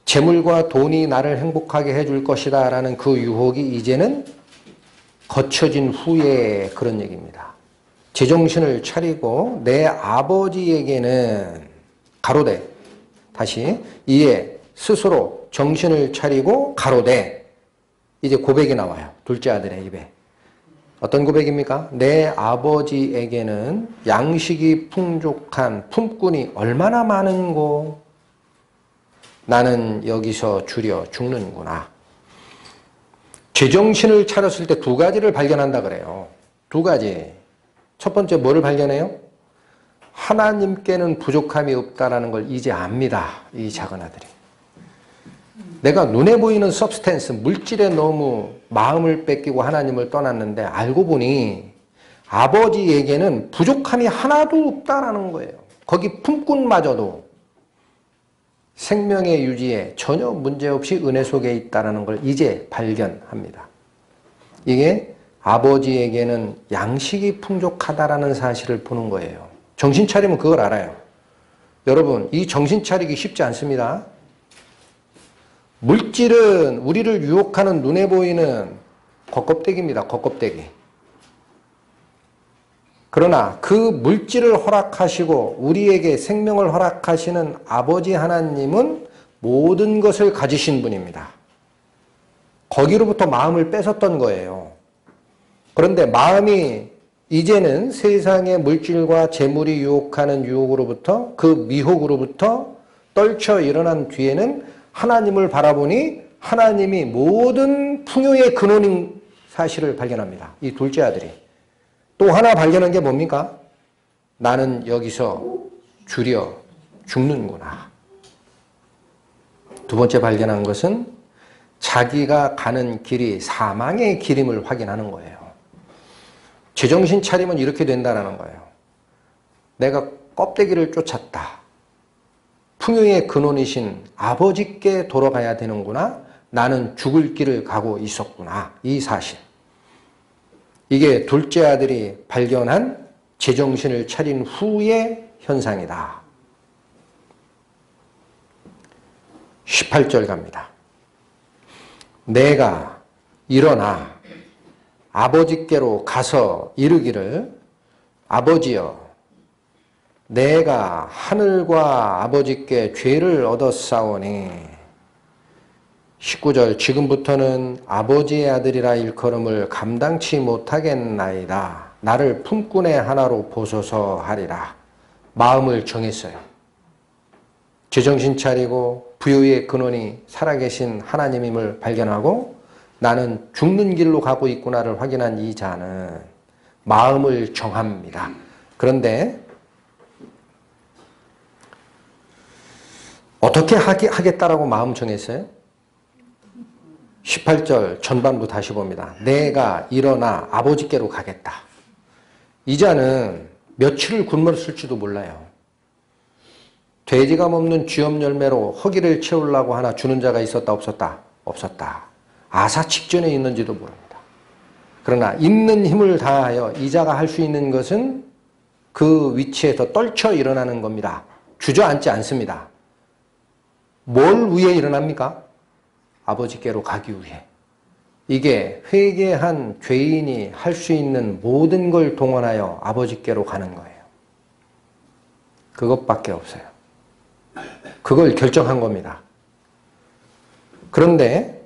재물과 돈이 나를 행복하게 해줄 것이다 라는 그 유혹이 이제는 거쳐진 후에 그런 얘기입니다. 제정신을 차리고 내 아버지에게는 가로되, 다시 이에 스스로 정신을 차리고 가로되, 이제 고백이 나와요. 둘째 아들의 입에. 어떤 고백입니까? 내 아버지에게는 양식이 풍족한 품꾼이 얼마나 많은고 나는 여기서 줄여 죽는구나. 제정신을 차렸을 때 두 가지를 발견한다 그래요. 두 가지. 첫 번째 뭐를 발견해요? 하나님께는 부족함이 없다라는 걸 이제 압니다. 이 작은 아들이. 내가 눈에 보이는 서브스텐스, 물질에 너무 마음을 뺏기고 하나님을 떠났는데 알고 보니 아버지에게는 부족함이 하나도 없다라는 거예요. 거기 품꾼마저도 생명의 유지에 전혀 문제없이 은혜 속에 있다는 걸 이제 발견합니다. 이게 아버지에게는 양식이 풍족하다라는 사실을 보는 거예요. 정신 차리면 그걸 알아요. 여러분, 이 정신 차리기 쉽지 않습니다. 물질은 우리를 유혹하는 눈에 보이는 겉껍데기입니다. 겉껍데기. 그러나 그 물질을 허락하시고 우리에게 생명을 허락하시는 아버지 하나님은 모든 것을 가지신 분입니다. 거기로부터 마음을 뺏었던 거예요. 그런데 마음이 이제는 세상의 물질과 재물이 유혹하는 유혹으로부터, 그 미혹으로부터 떨쳐 일어난 뒤에는 하나님을 바라보니 하나님이 모든 풍요의 근원인 사실을 발견합니다. 이 둘째 아들이. 또 하나 발견한 게 뭡니까? 나는 여기서 줄여 죽는구나. 두 번째 발견한 것은 자기가 가는 길이 사망의 길임을 확인하는 거예요. 제정신 차리면 이렇게 된다는 거예요. 내가 껍데기를 쫓았다. 풍요의 근원이신 아버지께 돌아가야 되는구나. 나는 죽을 길을 가고 있었구나. 이 사실. 이게 둘째 아들이 발견한 제정신을 차린 후의 현상이다. 18절 갑니다. 내가 일어나 아버지께로 가서 이르기를 아버지여 내가 하늘과 아버지께 죄를 얻었사오니 19절 지금부터는 아버지의 아들이라 일컬음을 감당치 못하겠나이다. 나를 품꾼의 하나로 보소서 하리라. 마음을 정했어요. 제정신 차리고 부요의 근원이 살아계신 하나님임을 발견하고 나는 죽는 길로 가고 있구나를 확인한 이 자는 마음을 정합니다. 그런데 어떻게 하겠다라고 마음 정했어요? 18절 전반부 다시 봅니다. 내가 일어나 아버지께로 가겠다. 이 자는 며칠을 굶었을지도 몰라요. 돼지감 없는 쥐엄 열매로 허기를 채우려고 하나 주는 자가 있었다 없었다? 없었다. 아사 직전에 있는지도 모릅니다. 그러나 있는 힘을 다하여 이 자가 할 수 있는 것은 그 위치에서 떨쳐 일어나는 겁니다. 주저앉지 않습니다. 뭘 위해 일어납니까? 아버지께로 가기 위해. 이게 회개한 죄인이 할 수 있는 모든 걸 동원하여 아버지께로 가는 거예요. 그것밖에 없어요. 그걸 결정한 겁니다. 그런데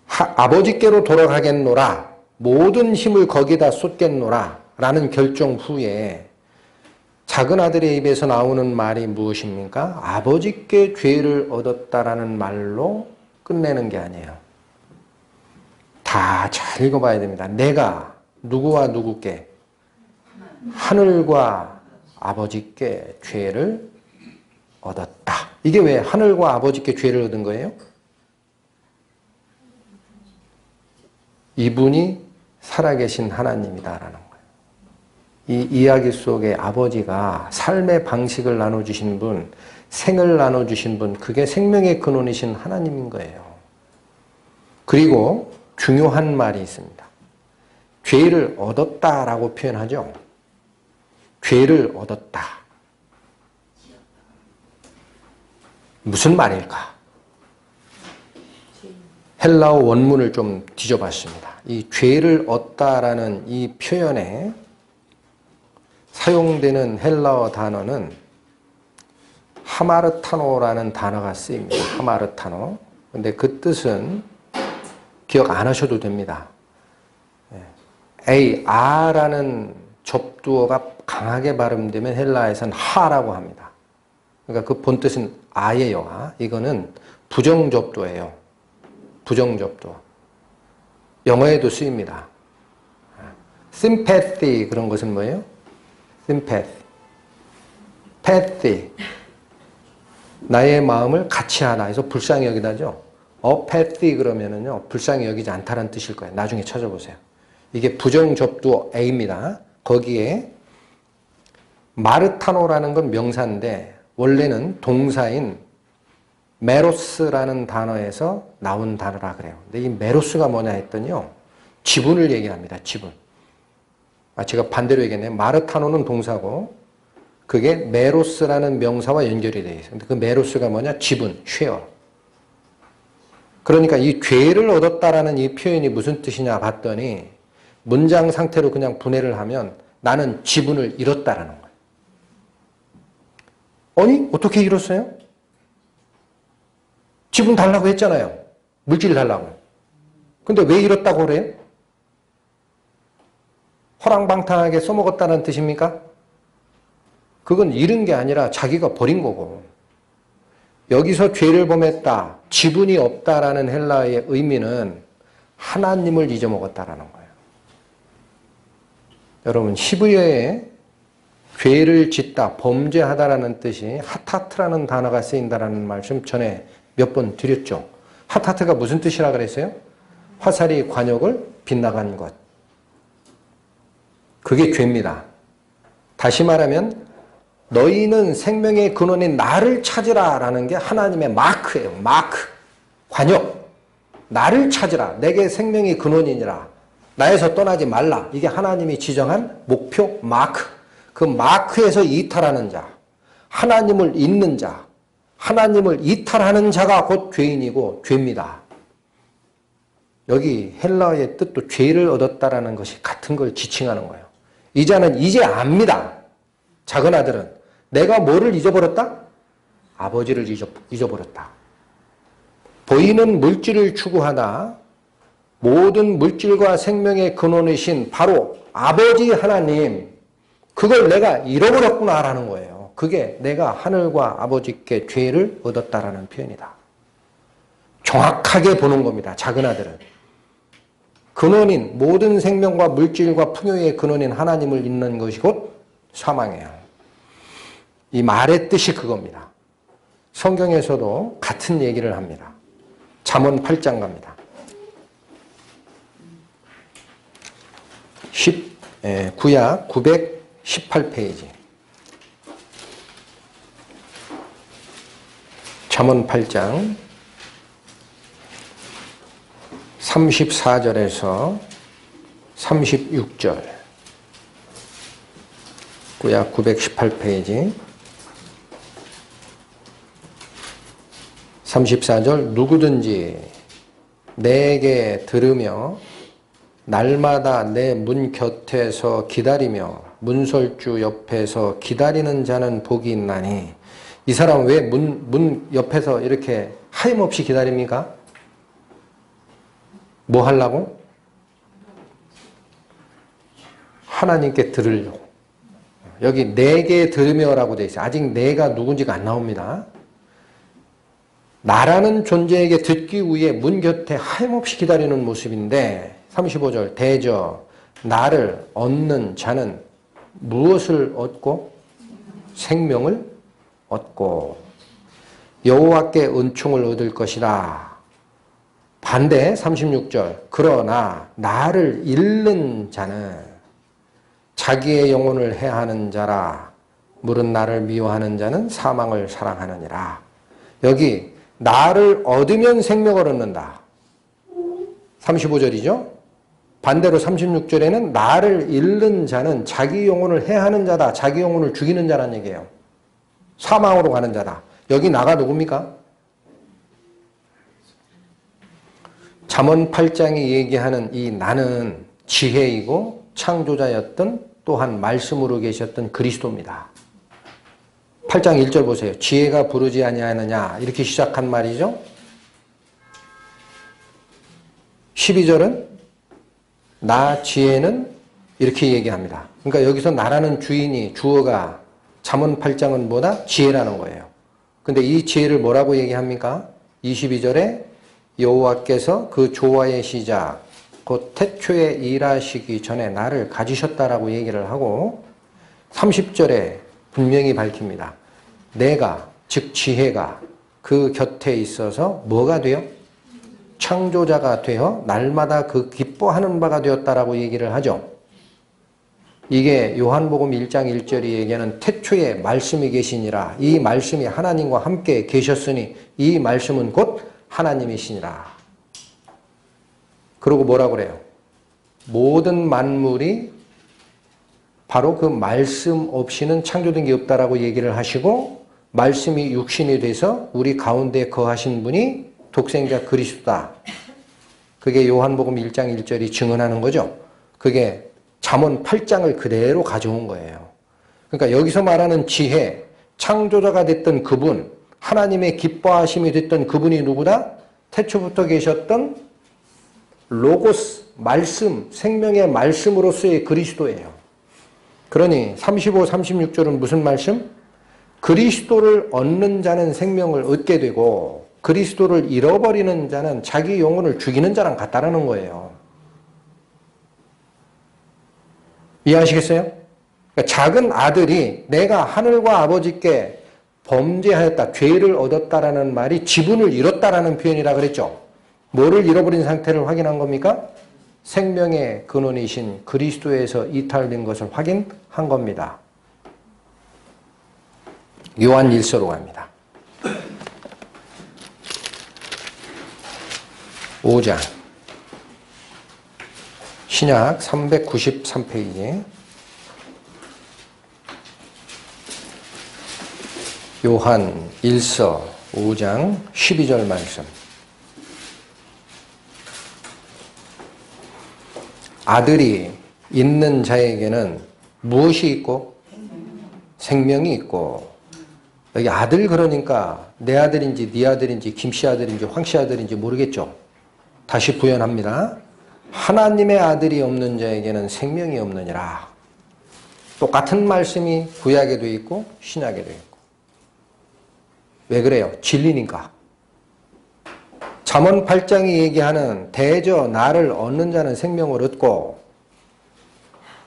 아버지께로 돌아가겠노라, 모든 힘을 거기다 쏟겠노라 라는 결정 후에 작은 아들의 입에서 나오는 말이 무엇입니까? 아버지께 죄를 얻었다라는 말로 끝내는 게 아니에요. 다 잘 읽어봐야 됩니다. 내가 누구와 누구께? 하늘과 아버지께 죄를 얻었다. 이게 왜 하늘과 아버지께 죄를 얻은 거예요? 이분이 살아계신 하나님이다라는 거예요. 이 이야기 속에 아버지가 삶의 방식을 나눠주신 분, 생을 나눠주신 분, 그게 생명의 근원이신 하나님인 거예요. 그리고 중요한 말이 있습니다. 죄를 얻었다라고 표현하죠. 죄를 얻었다. 무슨 말일까? 헬라어 원문을 좀 뒤져봤습니다. 이 죄를 얻다라는 이 표현에 사용되는 헬라어 단어는 하마르타노라는 단어가 쓰입니다. 하마르타노. 근데 그 뜻은 기억 안 하셔도 됩니다. A라는 접두어가 강하게 발음되면 헬라에서는 하라고 합니다. 그러니까 그 본뜻은 아예요. 이거는 부정접두어예요. 부정접두어. 영어에도 쓰입니다. sympathy 그런 것은 뭐예요? sympathy. pathy. 나의 마음을 같이 하다 해서 불쌍히 여기다죠. apathy 그러면은요, 불쌍히 여기지 않다라는 뜻일 거예요. 나중에 찾아보세요. 이게 부정접두어 A입니다. 거기에 마르타노라는 건 명사인데 원래는 동사인 메로스라는 단어에서 나온 단어라 그래요. 근데 이 메로스가 뭐냐 했더니요, 지분을 얘기합니다. 지분. 제가 반대로 얘기했네요. 마르타노는 동사고 그게 메로스라는 명사와 연결이 되어 있어요. 근데 그 메로스가 뭐냐? 지분, 쉐어. 그러니까 이 죄를 얻었다라는 이 표현이 무슨 뜻이냐 봤더니 문장 상태로 그냥 분해를 하면 나는 지분을 잃었다라는 거예요. 아니? 어떻게 잃었어요? 지분 달라고 했잖아요. 물질 달라고. 근데 왜 잃었다고 그래요? 허랑방탕하게 써먹었다는 뜻입니까? 그건 잃은 게 아니라 자기가 버린 거고. 여기서 죄를 범했다, 지분이 없다라는 헬라어의 의미는 하나님을 잊어먹었다라는 거예요. 여러분, 히브리어에 죄를 짓다, 범죄하다라는 뜻이 하타트라는 단어가 쓰인다라는 말씀 전에 몇 번 드렸죠. 하타트가 무슨 뜻이라 그랬어요? 화살이 관역을 빗나간 것. 그게 죄입니다. 다시 말하면 너희는 생명의 근원인 나를 찾으라 라는 게 하나님의 마크예요. 마크. 관역. 나를 찾으라. 내게 생명의 근원이니라. 나에서 떠나지 말라. 이게 하나님이 지정한 목표 마크. 그 마크에서 이탈하는 자, 하나님을 잊는 자, 하나님을 이탈하는 자가 곧 죄인이고 죄입니다. 여기 헬라어의 뜻도 죄를 얻었다라는 것이 같은 걸 지칭하는 거예요. 이 자는 이제 압니다. 작은 아들은 내가 뭐를 잊어버렸다? 아버지를 잊어버렸다. 보이는 물질을 추구하다 모든 물질과 생명의 근원이신 바로 아버지 하나님, 그걸 내가 잃어버렸구나라는 거예요. 그게 내가 하늘과 아버지께 죄를 얻었다라는 표현이다. 정확하게 보는 겁니다. 작은 아들은. 근원인 모든 생명과 물질과 풍요의 근원인 하나님을 잊는 것이 곧 사망이에요. 이 말의 뜻이 그겁니다. 성경에서도 같은 얘기를 합니다. 잠언 8장 갑니다. 구약 918페이지. 잠언 8장 34절에서 36절. 구약 918페이지 34절 누구든지 내게 들으며 날마다 내 문 곁에서 기다리며 문설주 옆에서 기다리는 자는 복이 있나니. 이 사람 왜 문 옆에서 이렇게 하염없이 기다립니까? 뭐 하려고? 하나님께 들으려고. 여기 내게 들으며라고 되어 있어요. 아직 내가 누군지가 안 나옵니다. 나라는 존재에게 듣기 위해 문 곁에 하염없이 기다리는 모습인데 35절 대저 나를 얻는 자는 무엇을 얻고? 생명을 얻고 여호와께 은총을 얻을 것이다. 반대 36절 그러나 나를 잃는 자는 자기의 영혼을 해하는 자라. 물은 나를 미워하는 자는 사망을 사랑하느니라. 여기 나를 얻으면 생명을 얻는다. 35절이죠. 반대로 36절에는 나를 잃는 자는 자기 영혼을 해하는 자다. 자기 영혼을 죽이는 자란 얘기예요. 사망으로 가는 자다. 여기 나가 누굽니까? 잠언 8장이 얘기하는 이 나는 지혜이고 창조자였던 또한 말씀으로 계셨던 그리스도입니다. 8장 1절 보세요. 지혜가 부르지 아니하느냐 이렇게 시작한 말이죠. 12절은 나 지혜는 이렇게 얘기합니다. 그러니까 여기서 나라는 주인이 주어가 잠언 8장은 뭐다? 지혜라는 거예요. 근데 이 지혜를 뭐라고 얘기합니까? 22절에 여호와께서 그 조화의 시작 곧 태초에 일하시기 전에 나를 가지셨다라고 얘기를 하고 30절에 분명히 밝힙니다. 내가 즉 지혜가 그 곁에 있어서 뭐가 돼요? 창조자가 되어 날마다 그 기뻐하는 바가 되었다라고 얘기를 하죠. 이게 요한복음 1장 1절이 얘기하는 태초에 말씀이 계시니라. 이 말씀이 하나님과 함께 계셨으니 이 말씀은 곧 하나님이시니라. 그리고 뭐라고 그래요? 모든 만물이 바로 그 말씀 없이는 창조된 게 없다라고 얘기를 하시고 말씀이 육신이 돼서 우리 가운데 거하신 분이 독생자 그리스도다. 그게 요한복음 1장 1절이 증언하는 거죠. 그게 잠언 8장을 그대로 가져온 거예요. 그러니까 여기서 말하는 지혜, 창조자가 됐던 그분, 하나님의 기뻐하심이 됐던 그분이 누구다? 태초부터 계셨던 로고스, 말씀, 생명의 말씀으로서의 그리스도예요. 그러니 35, 36절은 무슨 말씀? 그리스도를 얻는 자는 생명을 얻게 되고 그리스도를 잃어버리는 자는 자기 영혼을 죽이는 자랑 같다라는 거예요. 이해하시겠어요? 그러니까 작은 아들이 내가 하늘과 아버지께 범죄하였다, 죄를 얻었다라는 말이 지분을 잃었다라는 표현이라 그랬죠. 뭐를 잃어버린 상태를 확인한 겁니까? 생명의 근원이신 그리스도에서 이탈된 것을 확인한 겁니다. 요한 1서로 갑니다. 5장 신약 393페이지 요한 1서 5장 12절 말씀. 아들이 있는 자에게는 무엇이 있고? 생명이 있고. 여기 아들 그러니까 내 아들인지 네 아들인지 김씨 아들인지 황씨 아들인지 모르겠죠. 다시 부연합니다. 하나님의 아들이 없는 자에게는 생명이 없느니라. 똑같은 말씀이 구약에도 있고 신약에도 있고. 왜 그래요? 진리니까. 잠언 8장이 얘기하는 대저 나를 얻는 자는 생명을 얻고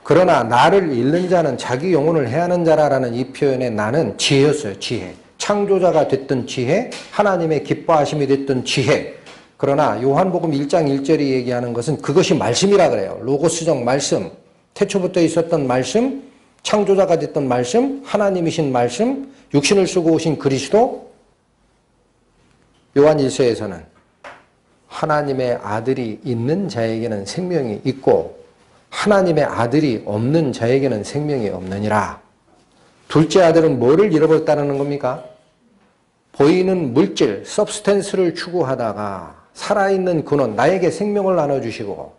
그러나 나를 잃는 자는 자기 영혼을 해하는 자라는 이 표현의 나는 지혜였어요. 지혜. 창조자가 됐던 지혜, 하나님의 기뻐하심이 됐던 지혜. 그러나 요한복음 1장 1절이 얘기하는 것은 그것이 말씀이라 그래요. 로고스적 말씀, 태초부터 있었던 말씀, 창조자가 됐던 말씀, 하나님이신 말씀, 육신을 쓰고 오신 그리스도. 요한 1서에서는 하나님의 아들이 있는 자에게는 생명이 있고 하나님의 아들이 없는 자에게는 생명이 없느니라. 둘째 아들은 뭐를 잃어버렸다는 겁니까? 보이는 물질, 서브스텐스를 추구하다가 살아있는 근원, 나에게 생명을 나눠주시고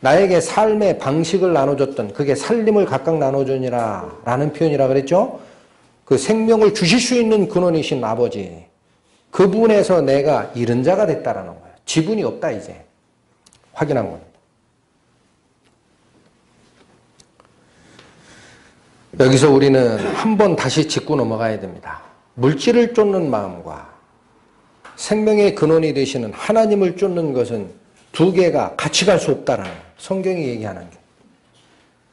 나에게 삶의 방식을 나눠줬던 그게 살림을 각각 나눠주니라 라는 표현이라 그랬죠. 그 생명을 주실 수 있는 근원이신 아버지, 그분에서 내가 잃은 자가 됐다라는 거예요. 지분이 없다 이제 확인한 겁니다. 여기서 우리는 한번 다시 짚고 넘어가야 됩니다. 물질을 쫓는 마음과 생명의 근원이 되시는 하나님을 쫓는 것은 두 개가 같이 갈 수 없다라는 성경이 얘기하는 게.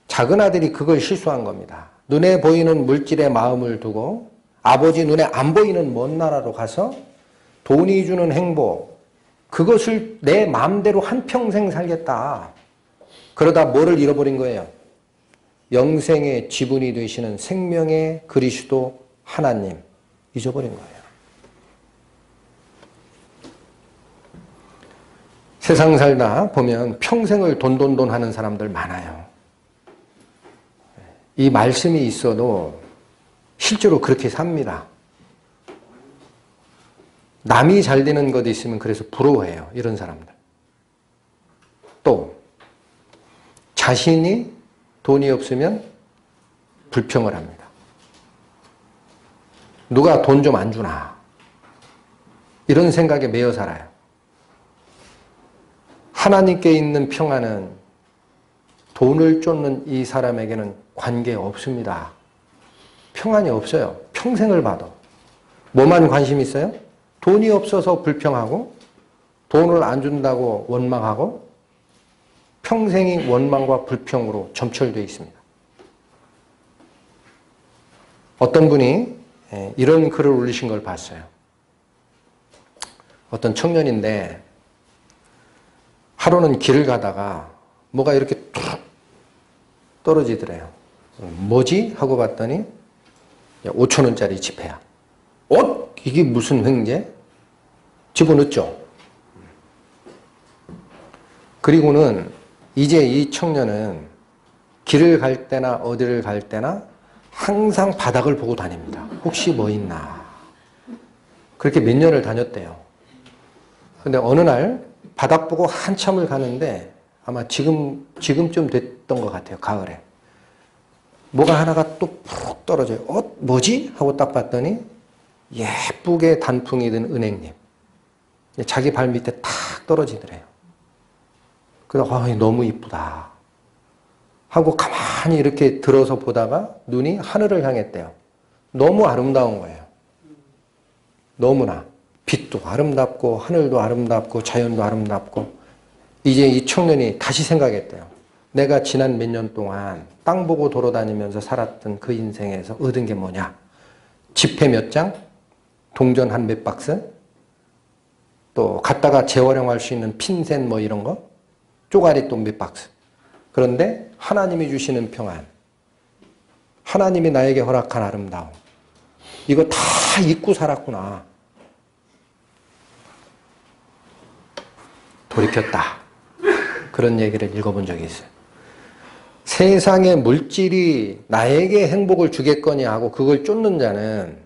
작은 아들이 그걸 실수한 겁니다. 눈에 보이는 물질에 마음을 두고 아버지 눈에 안 보이는 먼 나라로 가서 돈이 주는 행복, 그것을 내 마음대로 한평생 살겠다. 그러다 뭐를 잃어버린 거예요? 영생의 지분이 되시는 생명의 그리스도 하나님 잊어버린 거예요. 세상 살다 보면 평생을 돈 하는 사람들 많아요. 이 말씀이 있어도 실제로 그렇게 삽니다. 남이 잘 되는 것 있으면 그래서 부러워해요. 이런 사람들. 또 자신이 돈이 없으면 불평을 합니다. 누가 돈 좀 안 주나. 이런 생각에 매여 살아요. 하나님께 있는 평안은 돈을 쫓는 이 사람에게는 관계 없습니다. 평안이 없어요. 평생을 봐도. 뭐만 관심 있어요? 돈이 없어서 불평하고 돈을 안 준다고 원망하고 평생이 원망과 불평으로 점철되어 있습니다. 어떤 분이 이런 글을 올리신 걸 봤어요. 어떤 청년인데 하루는 길을 가다가 뭐가 이렇게 툭 떨어지더래요. 뭐지? 하고 봤더니 5,000원짜리 지폐야. 이게 무슨 횡재? 집어넣었죠. 그리고는 이제 이 청년은 길을 갈 때나 어디를 갈 때나 항상 바닥을 보고 다닙니다. 혹시 뭐 있나. 그렇게 몇 년을 다녔대요. 근데 어느 날 바닥 보고 한참을 가는데 아마 지금쯤 됐던 것 같아요. 가을에. 뭐가 하나가 또 푹 떨어져요. 뭐지? 하고 딱 봤더니 예쁘게 단풍이 든 은행잎. 자기 발 밑에 탁 떨어지더래요. 그래서 너무 이쁘다 하고 가만히 이렇게 들어서 보다가 눈이 하늘을 향했대요. 너무 아름다운 거예요. 너무나. 빛도 아름답고 하늘도 아름답고 자연도 아름답고 이제 이 청년이 다시 생각했대요. 내가 지난 몇 년 동안 땅 보고 돌아다니면서 살았던 그 인생에서 얻은 게 뭐냐. 지폐 몇 장, 동전 한 몇 박스, 또 갖다가 재활용할 수 있는 핀셋 뭐 이런 거, 쪼가리 또 몇 박스. 그런데 하나님이 주시는 평안, 하나님이 나에게 허락한 아름다움, 이거 다 잊고 살았구나. 돌이켰다. 그런 얘기를 읽어본 적이 있어요. 세상의 물질이 나에게 행복을 주겠거니 하고 그걸 쫓는 자는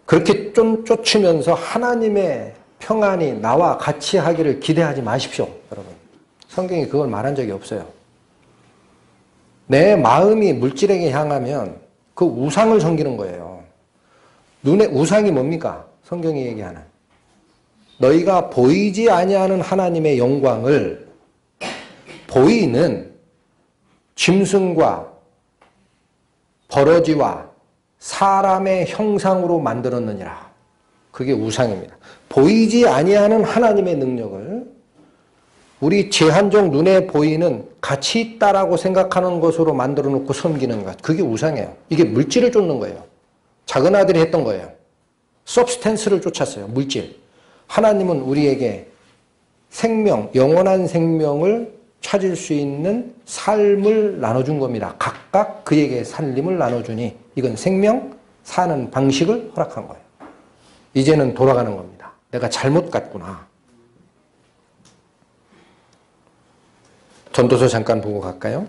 그렇게 쫓으면서 하나님의 평안이 나와 같이 하기를 기대하지 마십시오. 여러분. 성경이 그걸 말한 적이 없어요. 내 마음이 물질에게 향하면 그 우상을 섬기는 거예요. 눈에 우상이 뭡니까? 성경이 얘기하는. 너희가 보이지 아니하는 하나님의 영광을 보이는 짐승과 버러지와 사람의 형상으로 만들었느니라. 그게 우상입니다. 보이지 아니하는 하나님의 능력을 우리 제한적 눈에 보이는 가치 있다라고 생각하는 것으로 만들어 놓고 섬기는 것. 그게 우상이에요. 이게 물질을 쫓는 거예요. 작은 아들이 했던 거예요. 서브스텐스를 쫓았어요. 물질. 하나님은 우리에게 생명, 영원한 생명을 찾을 수 있는 삶을 나눠준 겁니다. 각각 그에게 살림을 나눠주니 이건 생명, 사는 방식을 허락한 거예요. 이제는 돌아가는 겁니다. 내가 잘못 갔구나. 전도서 잠깐 보고 갈까요?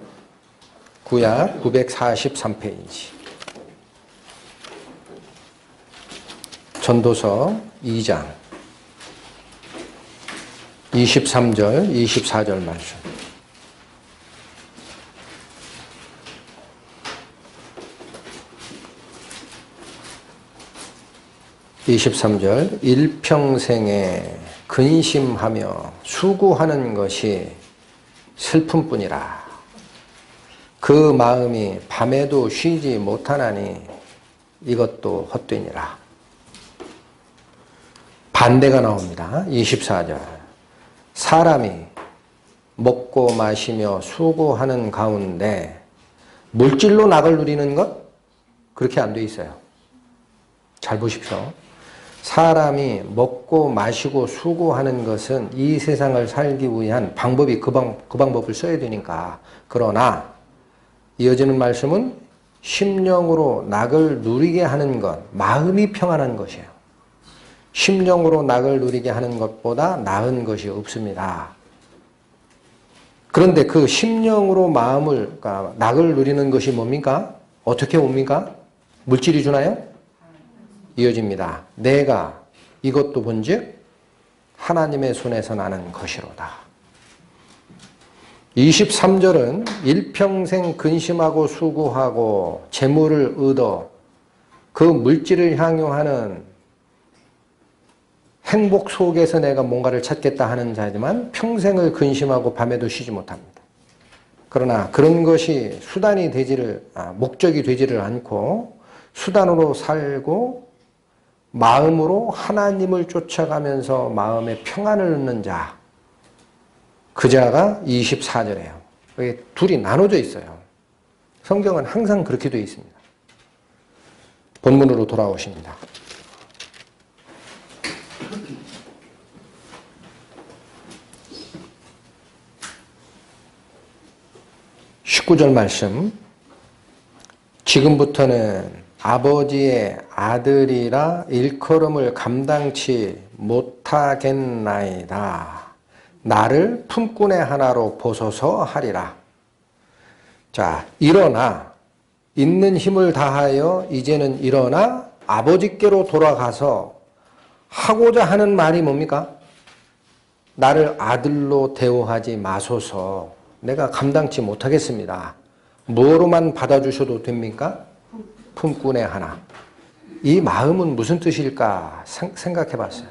구약 943페이지. 전도서 2장 23절, 24절 말씀. (23절) 일평생에 근심하며 수고하는 것이 슬픔뿐이라. 그 마음이 밤에도 쉬지 못하나니 이것도 헛되니라. 반대가 나옵니다. 24절. 사람이 먹고 마시며 수고하는 가운데 물질로 낙을 누리는 것? 그렇게 안 돼 있어요. 잘 보십시오. 사람이 먹고 마시고 수고하는 것은 이 세상을 살기 위한 방법이 그 방법을 써야 되니까. 그러나 이어지는 말씀은 심령으로 낙을 누리게 하는 것, 마음이 평안한 것이에요. 심령으로 낙을 누리게 하는 것보다 나은 것이 없습니다. 그런데 그 심령으로 마음을, 그러니까 낙을 누리는 것이 뭡니까? 어떻게 옵니까? 물질이 주나요? 이어집니다. 내가 이것도 본즉 하나님의 손에서 나는 것이로다. 23절은 일평생 근심하고 수고하고 재물을 얻어 그 물질을 향유하는 행복 속에서 내가 뭔가를 찾겠다 하는 자지만 평생을 근심하고 밤에도 쉬지 못합니다. 그러나 그런 것이 수단이 목적이 되지를 않고 수단으로 살고 마음으로 하나님을 쫓아가면서 마음의 평안을 얻는 자, 그 자가 24절이에요. 여기 둘이 나눠져 있어요. 성경은 항상 그렇게 되어 있습니다. 본문으로 돌아오십니다. 19절 말씀. 지금부터는 아버지의 아들이라 일컬음을 감당치 못하겠나이다. 나를 품꾼의 하나로 보소서 하리라. 자, 일어나 있는 힘을 다하여 이제는 일어나 아버지께로 돌아가서 하고자 하는 말이 뭡니까? 나를 아들로 대우하지 마소서. 내가 감당치 못하겠습니다. 뭐로만 받아주셔도 됩니까? 품꾼의 하나. 이 마음은 무슨 뜻일까 생각해 봤어요.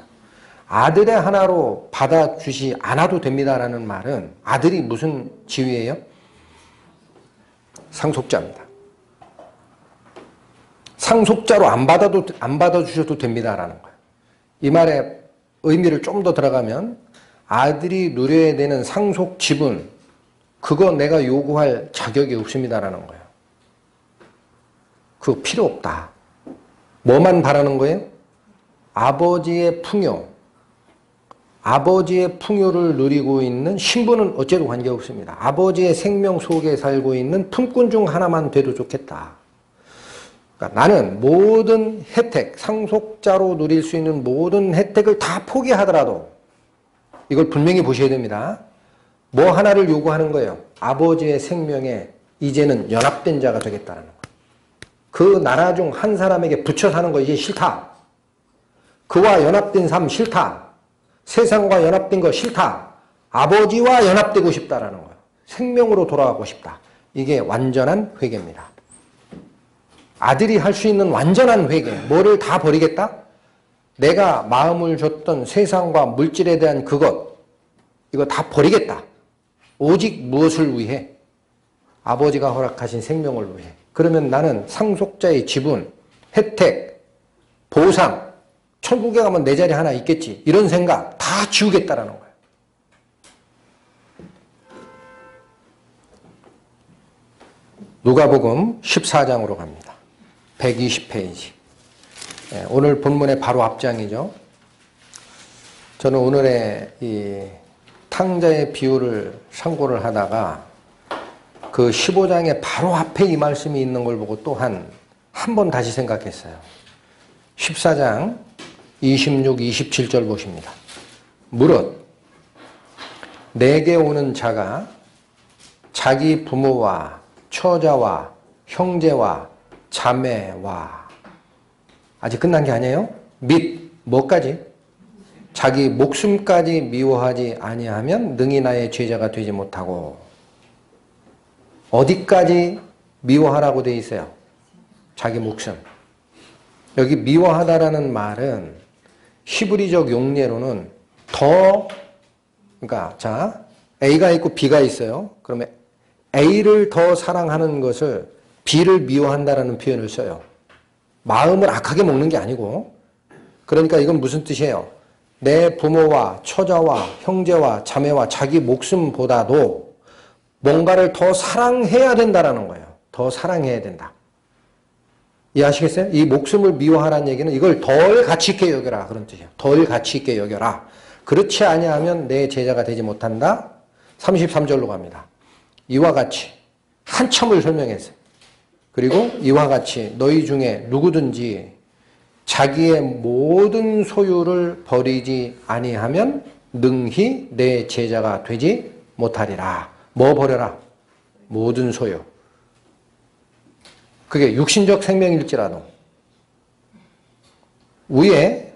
아들의 하나로 받아주지 않아도 됩니다라는 말은 아들이 무슨 지위예요? 상속자입니다. 상속자로 안 받아주셔도 됩니다라는 거예요. 이 말의 의미를 좀 더 들어가면 아들이 누려야 되는 상속 지분, 그거 내가 요구할 자격이 없습니다라는 거예요. 그거 필요 없다. 뭐만 바라는 거예요? 아버지의 풍요. 아버지의 풍요를 누리고 있는 신분은 어째도 관계없습니다. 아버지의 생명 속에 살고 있는 품꾼 중 하나만 돼도 좋겠다. 그러니까 나는 모든 혜택, 상속자로 누릴 수 있는 모든 혜택을 다 포기하더라도 이걸 분명히 보셔야 됩니다. 뭐 하나를 요구하는 거예요. 아버지의 생명에 이제는 연합된 자가 되겠다는 거예요. 그 나라 중 한 사람에게 붙여 사는 거 이제 싫다. 그와 연합된 삶 싫다. 세상과 연합된 거 싫다. 아버지와 연합되고 싶다라는 거예요. 생명으로 돌아가고 싶다. 이게 완전한 회개입니다. 아들이 할 수 있는 완전한 회개. 뭐를 다 버리겠다? 내가 마음을 줬던 세상과 물질에 대한 그것, 이거 다 버리겠다. 오직 무엇을 위해? 아버지가 허락하신 생명을 위해. 그러면 나는 상속자의 지분, 혜택, 보상, 천국에 가면 내 자리 하나 있겠지. 이런 생각 다 지우겠다라는 거예요. 누가복음 14장으로 갑니다. 120페이지. 오늘 본문의 바로 앞장이죠. 저는 오늘의 이 탕자의 비유를 참고를 하다가 그 15장의 바로 앞에 이 말씀이 있는 걸 보고 또한 한 번 다시 생각했어요. 14장 26, 27절 보십니다. 무릇 내게 오는 자가 자기 부모와 처자와 형제와 자매와, 아직 끝난 게 아니에요. 및 뭐까지? 자기 목숨까지 미워하지 아니하면 능히 나의 제자가 되지 못하고. 어디까지 미워하라고 돼 있어요? 자기 목숨. 여기 미워하다라는 말은 히브리적 용례로는 그러니까 자, A가 있고 B가 있어요. 그러면 A를 더 사랑하는 것을 B를 미워한다라는 표현을 써요. 마음을 악하게 먹는 게 아니고. 그러니까 이건 무슨 뜻이에요? 내 부모와 처자와 형제와 자매와 자기 목숨보다도 뭔가를 더 사랑해야 된다라는 거예요. 더 사랑해야 된다. 이해하시겠어요? 이 목숨을 미워하라는 얘기는 이걸 덜 가치 있게 여겨라 그런 뜻이에요. 덜 가치 있게 여겨라. 그렇지 아니하면 내 제자가 되지 못한다. 33절로 갑니다. 이와 같이 한참을 설명했어요. 그리고 이와 같이 너희 중에 누구든지 자기의 모든 소유를 버리지 아니하면 능히 내 제자가 되지 못하리라. 뭐 버려라? 모든 소유. 그게 육신적 생명일지라도. 위에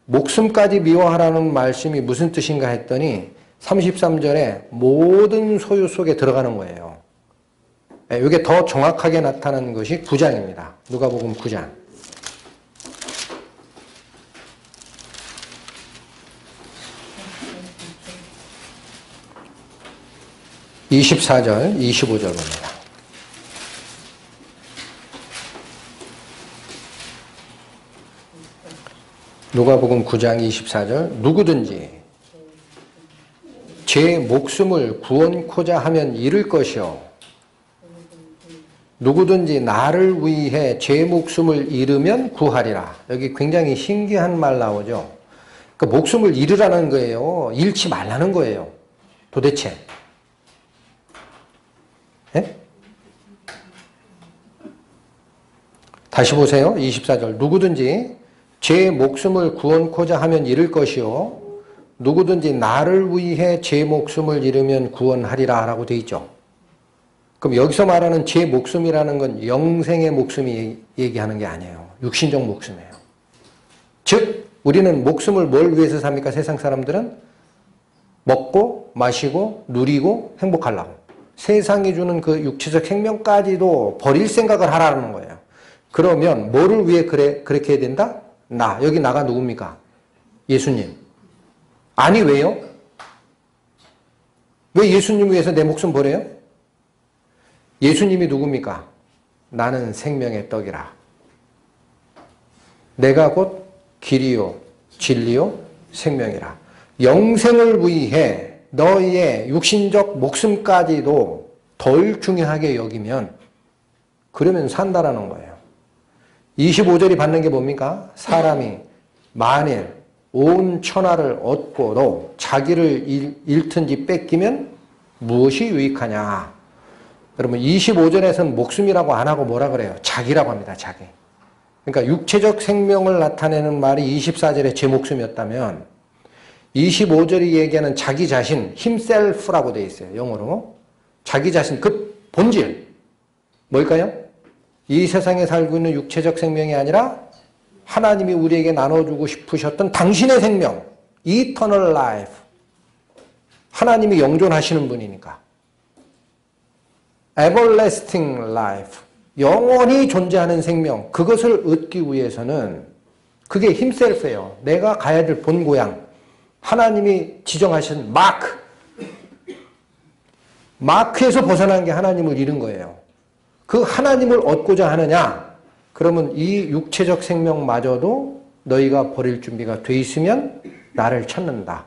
목숨까지 미워하라는 말씀이 무슨 뜻인가 했더니 33절에 모든 소유 속에 들어가는 거예요. 이게 더 정확하게 나타나는 것이 9장입니다. 누가복음 9장. 24절, 25절 봅니다. 누가복음 9장 24절 누구든지 제 목숨을 구원코자 하면 잃을 것이요 누구든지 나를 위해 제 목숨을 잃으면 구하리라. 여기 굉장히 신기한 말 나오죠. 그러니까 목숨을 잃으라는 거예요. 잃지 말라는 거예요. 도대체. 네? 다시 보세요. 24절 누구든지 제 목숨을 구원코자 하면 잃을 것이요 누구든지 나를 위해 제 목숨을 잃으면 구원하리라 라고 되어 있죠. 그럼 여기서 말하는 제 목숨이라는 건 영생의 목숨이 얘기하는 게 아니에요. 육신적 목숨이에요. 즉 우리는 목숨을 뭘 위해서 삽니까? 세상 사람들은 먹고 마시고 누리고 행복하려고. 세상이 주는 그 육체적 생명까지도 버릴 생각을 하라는 거예요. 그러면 뭐를 위해 그렇게 해야 된다? 나. 여기 나가 누굽니까? 예수님. 아니 왜요? 왜 예수님 위해서 내 목숨 버려요? 예수님이 누굽니까? 나는 생명의 떡이라. 내가 곧 길이요 진리요 생명이라. 영생을 위해 너희의 육신적 목숨까지도 덜 중요하게 여기면 그러면 산다라는 거예요. 25절이 받는 게 뭡니까? 사람이 만일 온 천하를 얻고도 자기를 잃든지 뺏기면 무엇이 유익하냐? 여러분 25절에서는 목숨이라고 안 하고 뭐라 그래요? 자기라고 합니다. 자기. 그러니까 육체적 생명을 나타내는 말이 24절에 제 목숨이었다면 25절이 얘기하는 자기 자신, himself라고 되어 있어요. 영어로. 자기 자신, 그 본질. 뭘까요? 이 세상에 살고 있는 육체적 생명이 아니라 하나님이 우리에게 나눠주고 싶으셨던 당신의 생명, eternal life. 하나님이 영존하시는 분이니까. everlasting life. 영원히 존재하는 생명. 그것을 얻기 위해서는 그게 himself예요. 내가 가야 될 본 고향. 하나님이 지정하신 마크에서 벗어난 게 하나님을 잃은 거예요. 그 하나님을 얻고자 하느냐? 그러면 이 육체적 생명마저도 너희가 버릴 준비가 돼 있으면 나를 찾는다.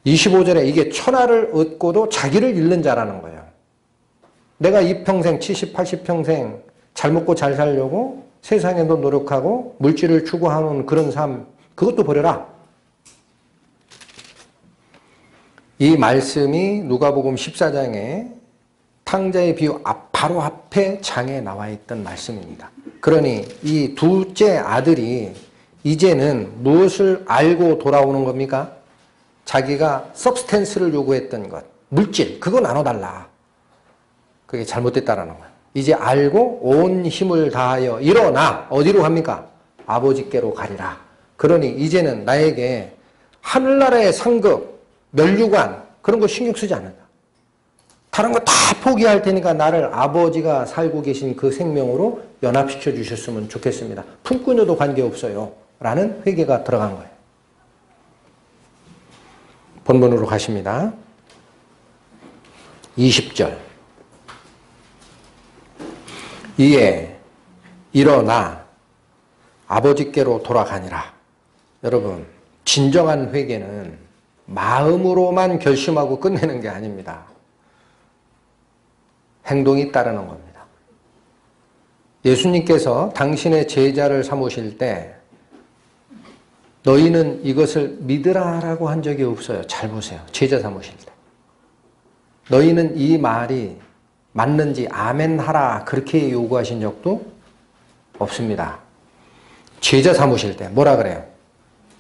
25절에 이게 천하를 얻고도 자기를 잃는 자라는 거예요. 내가 이 평생 70, 80평생 잘 먹고 잘 살려고 세상에도 노력하고 물질을 추구하는 그런 삶, 그것도 버려라. 이 말씀이 누가복음 14장에 탕자의 비유 바로 앞에 장에 나와 있던 말씀입니다. 그러니 이 둘째 아들이 이제는 무엇을 알고 돌아오는 겁니까? 자기가 서브스텐스를 요구했던 것, 물질, 그거 나눠달라. 그게 잘못됐다라는 거예요. 이제 알고 온 힘을 다하여 일어나 어디로 갑니까? 아버지께로 가리라. 그러니 이제는 나에게 하늘나라의 상급, 면류관 그런 거 신경 쓰지 않는다. 다른 거 다 포기할 테니까 나를 아버지가 살고 계신 그 생명으로 연합시켜 주셨으면 좋겠습니다. 품꾼여도 관계없어요. 라는 회개가 들어간 거예요. 본문으로 가십니다. 20절. 이에 일어나 아버지께로 돌아가니라. 여러분, 진정한 회개는 마음으로만 결심하고 끝내는 게 아닙니다. 행동이 따르는 겁니다. 예수님께서 당신의 제자를 삼으실 때 너희는 이것을 믿으라라고 한 적이 없어요. 잘 보세요. 제자 삼으실 때. 너희는 이 말이 맞는지 아멘 하라 그렇게 요구하신 적도 없습니다. 제자 삼으실 때 뭐라 그래요?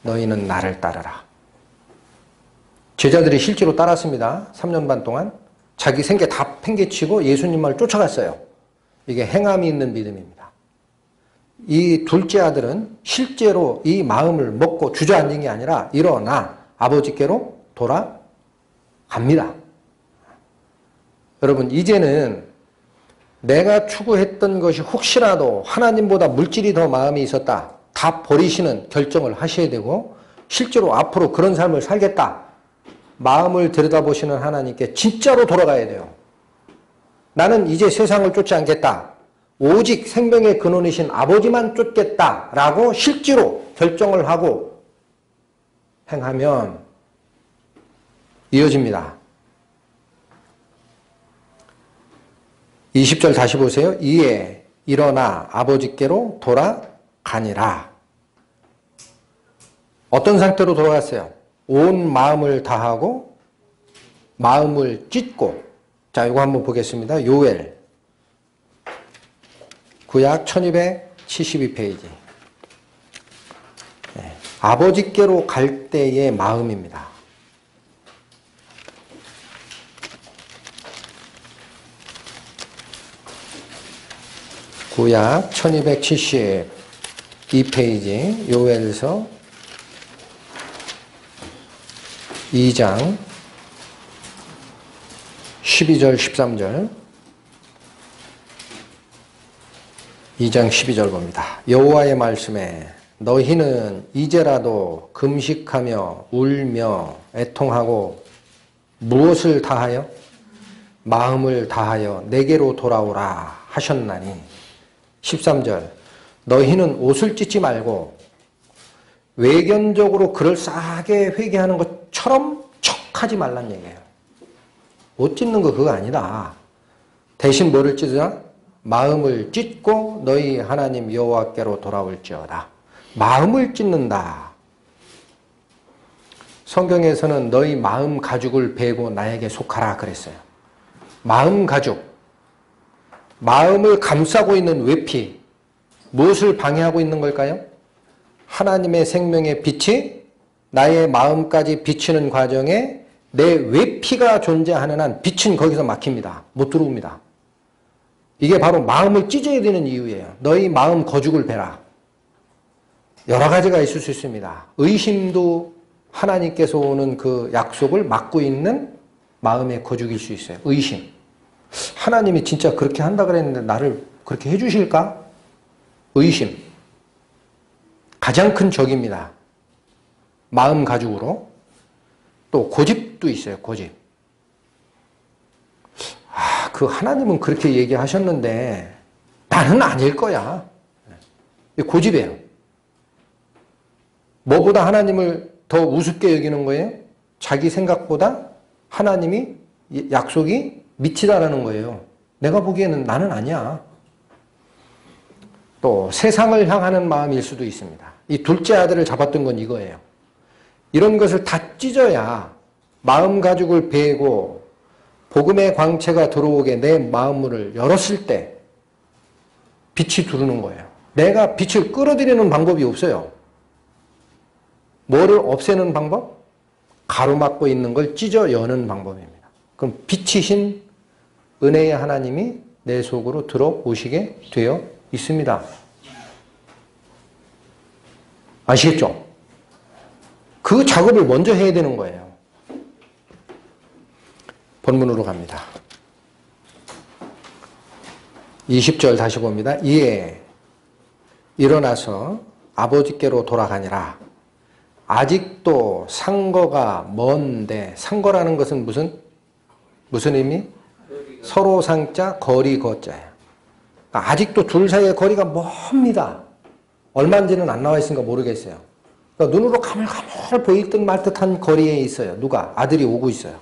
너희는 나를 따르라. 제자들이 실제로 따랐습니다. 3년 반 동안 자기 생계 다 팽개치고 예수님을 쫓아갔어요. 이게 행함이 있는 믿음입니다. 이 둘째 아들은 실제로 이 마음을 먹고 주저앉은 게 아니라 일어나 아버지께로 돌아갑니다. 여러분, 이제는 내가 추구했던 것이 혹시라도 하나님보다 물질이 더 마음이 있었다. 다 버리시는 결정을 하셔야 되고 실제로 앞으로 그런 삶을 살겠다. 마음을 들여다보시는 하나님께 진짜로 돌아가야 돼요. 나는 이제 세상을 쫓지 않겠다. 오직 생명의 근원이신 아버지만 쫓겠다라고 실제로 결정을 하고 행하면 이어집니다. 20절 다시 보세요. 이에 일어나 아버지께로 돌아가니라. 어떤 상태로 돌아갔어요? 온 마음을 다하고 마음을 찢고. 자, 이거 한번 보겠습니다. 요엘 구약 1272페이지. 네. 아버지께로 갈 때의 마음입니다. 구약 1272페이지 요엘서 2장 12절 13절 2장 12절 봅니다. 여호와의 말씀에 너희는 이제라도 금식하며 울며 애통하고 무엇을 다하여? 마음을 다하여 내게로 돌아오라 하셨나니. 13절 너희는 옷을 찢지 말고 외견적으로 그럴싸하게 회개하는 것처럼 척하지 말란 얘기예요. 옷 찢는 거 그거 아니다. 대신 뭐를 찢으라? 마음을 찢고 너희 하나님 여호와께로 돌아올지어다. 마음을 찢는다. 성경에서는 너희 마음 가죽을 베고 나에게 속하라 그랬어요. 마음 가죽. 마음을 감싸고 있는 외피. 무엇을 방해하고 있는 걸까요? 하나님의 생명의 빛이 나의 마음까지 비치는 과정에 내 외피가 존재하는 한 빛은 거기서 막힙니다. 못 들어옵니다. 이게 바로 마음을 찢어야 되는 이유예요. 너희 마음 거죽을 베라. 여러 가지가 있을 수 있습니다. 의심도 하나님께서 오는 그 약속을 막고 있는 마음의 거죽일 수 있어요. 의심. 하나님이 진짜 그렇게 한다 그랬는데 나를 그렇게 해주실까? 의심. 가장 큰 적입니다. 마음 가죽으로. 또 고집도 있어요. 고집. 그 하나님은 그렇게 얘기하셨는데 나는 아닐 거야. 고집이에요. 뭐보다 하나님을 더 우습게 여기는 거예요? 자기 생각보다 하나님이 약속이 미치다라는 거예요. 내가 보기에는 나는 아니야. 또 세상을 향하는 마음일 수도 있습니다. 이 둘째 아들을 잡았던 건 이거예요. 이런 것을 다 찢어야 마음 가죽을 베고 복음의 광채가 들어오게 내 마음문을 열었을 때 빛이 들어오는 거예요. 내가 빛을 끌어들이는 방법이 없어요. 뭐를 없애는 방법? 가로막고 있는 걸 찢어 여는 방법입니다. 그럼 빛이신 은혜의 하나님이 내 속으로 들어오시게 되어 있습니다. 아시겠죠? 그 작업을 먼저 해야 되는 거예요. 본문으로 갑니다. 20절 다시 봅니다. 이에 일어나서 아버지께로 돌아가니라. 아직도 상거가 먼데, 상거라는 것은 무슨 의미? 서로 상자, 거리 거자예요. 아직도 둘 사이의 거리가 멉니다. 얼마인지는 안 나와 있으니까 모르겠어요. 그러니까 눈으로 가물가물 보일 듯 말 듯한 거리에 있어요. 누가? 아들이 오고 있어요.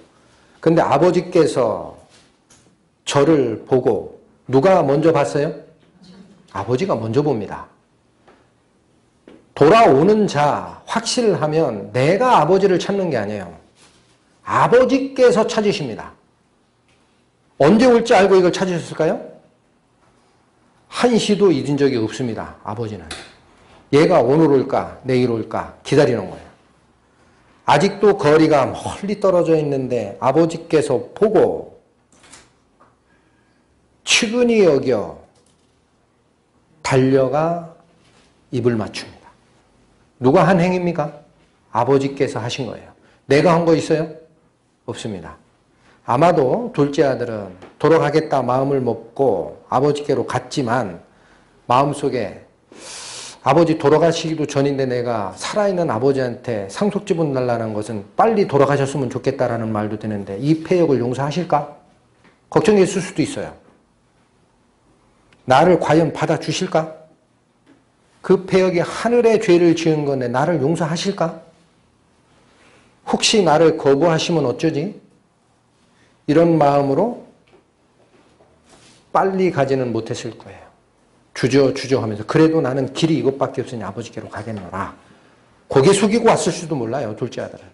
근데 아버지께서 저를 보고 누가 먼저 봤어요? 아버지가 먼저 봅니다. 돌아오는 자 확실하면 내가 아버지를 찾는 게 아니에요. 아버지께서 찾으십니다. 언제 올지 알고 이걸 찾으셨을까요? 한시도 잊은 적이 없습니다. 아버지는. 얘가 오늘 올까 내일 올까 기다리는 거예요. 아직도 거리가 멀리 떨어져 있는데 아버지께서 보고 측은히 여겨 달려가 입을 맞춥니다. 누가 한 행위입니까? 아버지께서 하신 거예요. 내가 한 거 있어요? 없습니다. 아마도 둘째 아들은 돌아가겠다 마음을 먹고 아버지께로 갔지만 마음속에 아버지 돌아가시기도 전인데 내가 살아있는 아버지한테 상속지분 달라는 것은 빨리 돌아가셨으면 좋겠다라는 말도 되는데 이 폐역을 용서하실까? 걱정했을 수도 있어요. 나를 과연 받아주실까? 그 폐역이 하늘의 죄를 지은 건데 나를 용서하실까? 혹시 나를 거부하시면 어쩌지? 이런 마음으로 빨리 가지는 못했을 거예요. 주저하면서 그래도 나는 길이 이것밖에 없으니 아버지께로 가겠노라. 고개 숙이고 왔을 수도 몰라요. 둘째 아들은.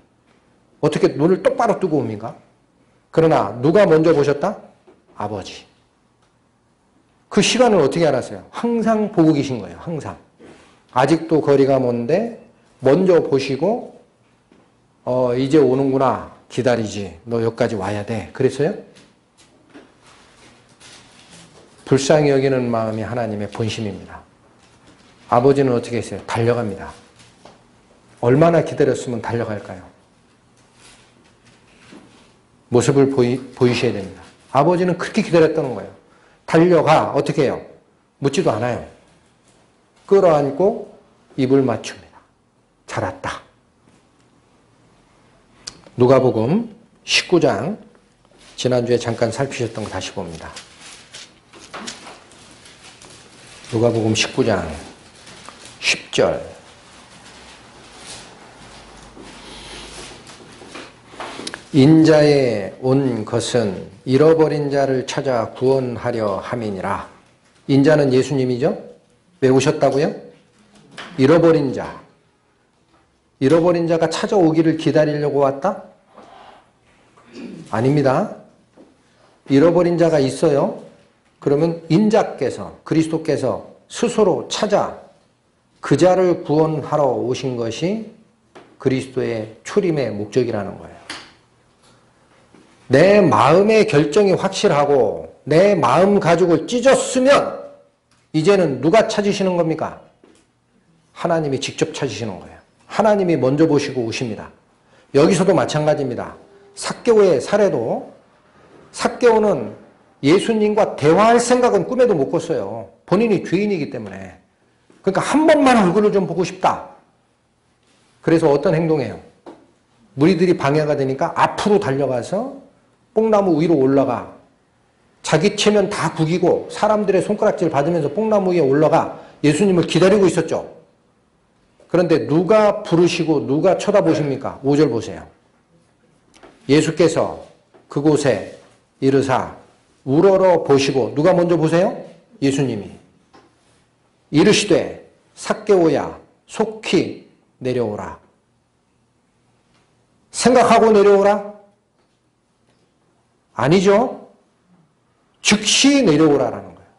어떻게 눈을 똑바로 뜨고 옵니까? 그러나 누가 먼저 보셨다? 아버지. 그 시간을 어떻게 알았어요? 항상 보고 계신 거예요. 항상. 아직도 거리가 먼데 먼저 보시고 이제 오는구나. 기다리지. 너 여기까지 와야 돼. 그랬어요? 불쌍히 여기는 마음이 하나님의 본심입니다. 아버지는 어떻게 했어요? 달려갑니다. 얼마나 기다렸으면 달려갈까요? 모습을 보이셔야 됩니다. 아버지는 그렇게 기다렸다는 거예요. 달려가. 어떻게 해요? 묻지도 않아요. 끌어안고 입을 맞춥니다. 잘 왔다. 누가복음 19장 지난주에 잠깐 살피셨던 거 다시 봅니다. 누가복음 19장 10절 인자에 온 것은 잃어버린 자를 찾아 구원하려 함이니라. 인자는 예수님이죠? 왜 오셨다고요? 잃어버린 자. 잃어버린 자가 찾아오기를 기다리려고 왔다? 아닙니다. 잃어버린 자가 있어요. 그러면 인자께서 그리스도께서 스스로 찾아 그 자를 구원하러 오신 것이 그리스도의 출임의 목적이라는 거예요. 내 마음의 결정이 확실하고 내 마음 가죽을 찢었으면 이제는 누가 찾으시는 겁니까? 하나님이 직접 찾으시는 거예요. 하나님이 먼저 보시고 오십니다. 여기서도 마찬가지입니다. 삭개오의 사례도 삭개오는 예수님과 대화할 생각은 꿈에도 못 꿨어요. 본인이 죄인이기 때문에. 그러니까 한 번만 얼굴을 좀 보고 싶다. 그래서 어떤 행동해요? 무리들이 방해가 되니까 앞으로 달려가서 뽕나무 위로 올라가. 자기 체면 다 구기고 사람들의 손가락질 받으면서 뽕나무 위에 올라가 예수님을 기다리고 있었죠. 그런데 누가 부르시고 누가 쳐다보십니까? 5절 보세요. 예수께서 그곳에 이르사 우러러 보시고 누가 먼저 보세요? 예수님이. 이르시되 삭개오야 속히 내려오라. 생각하고 내려오라? 아니죠. 즉시 내려오라라는 거예요.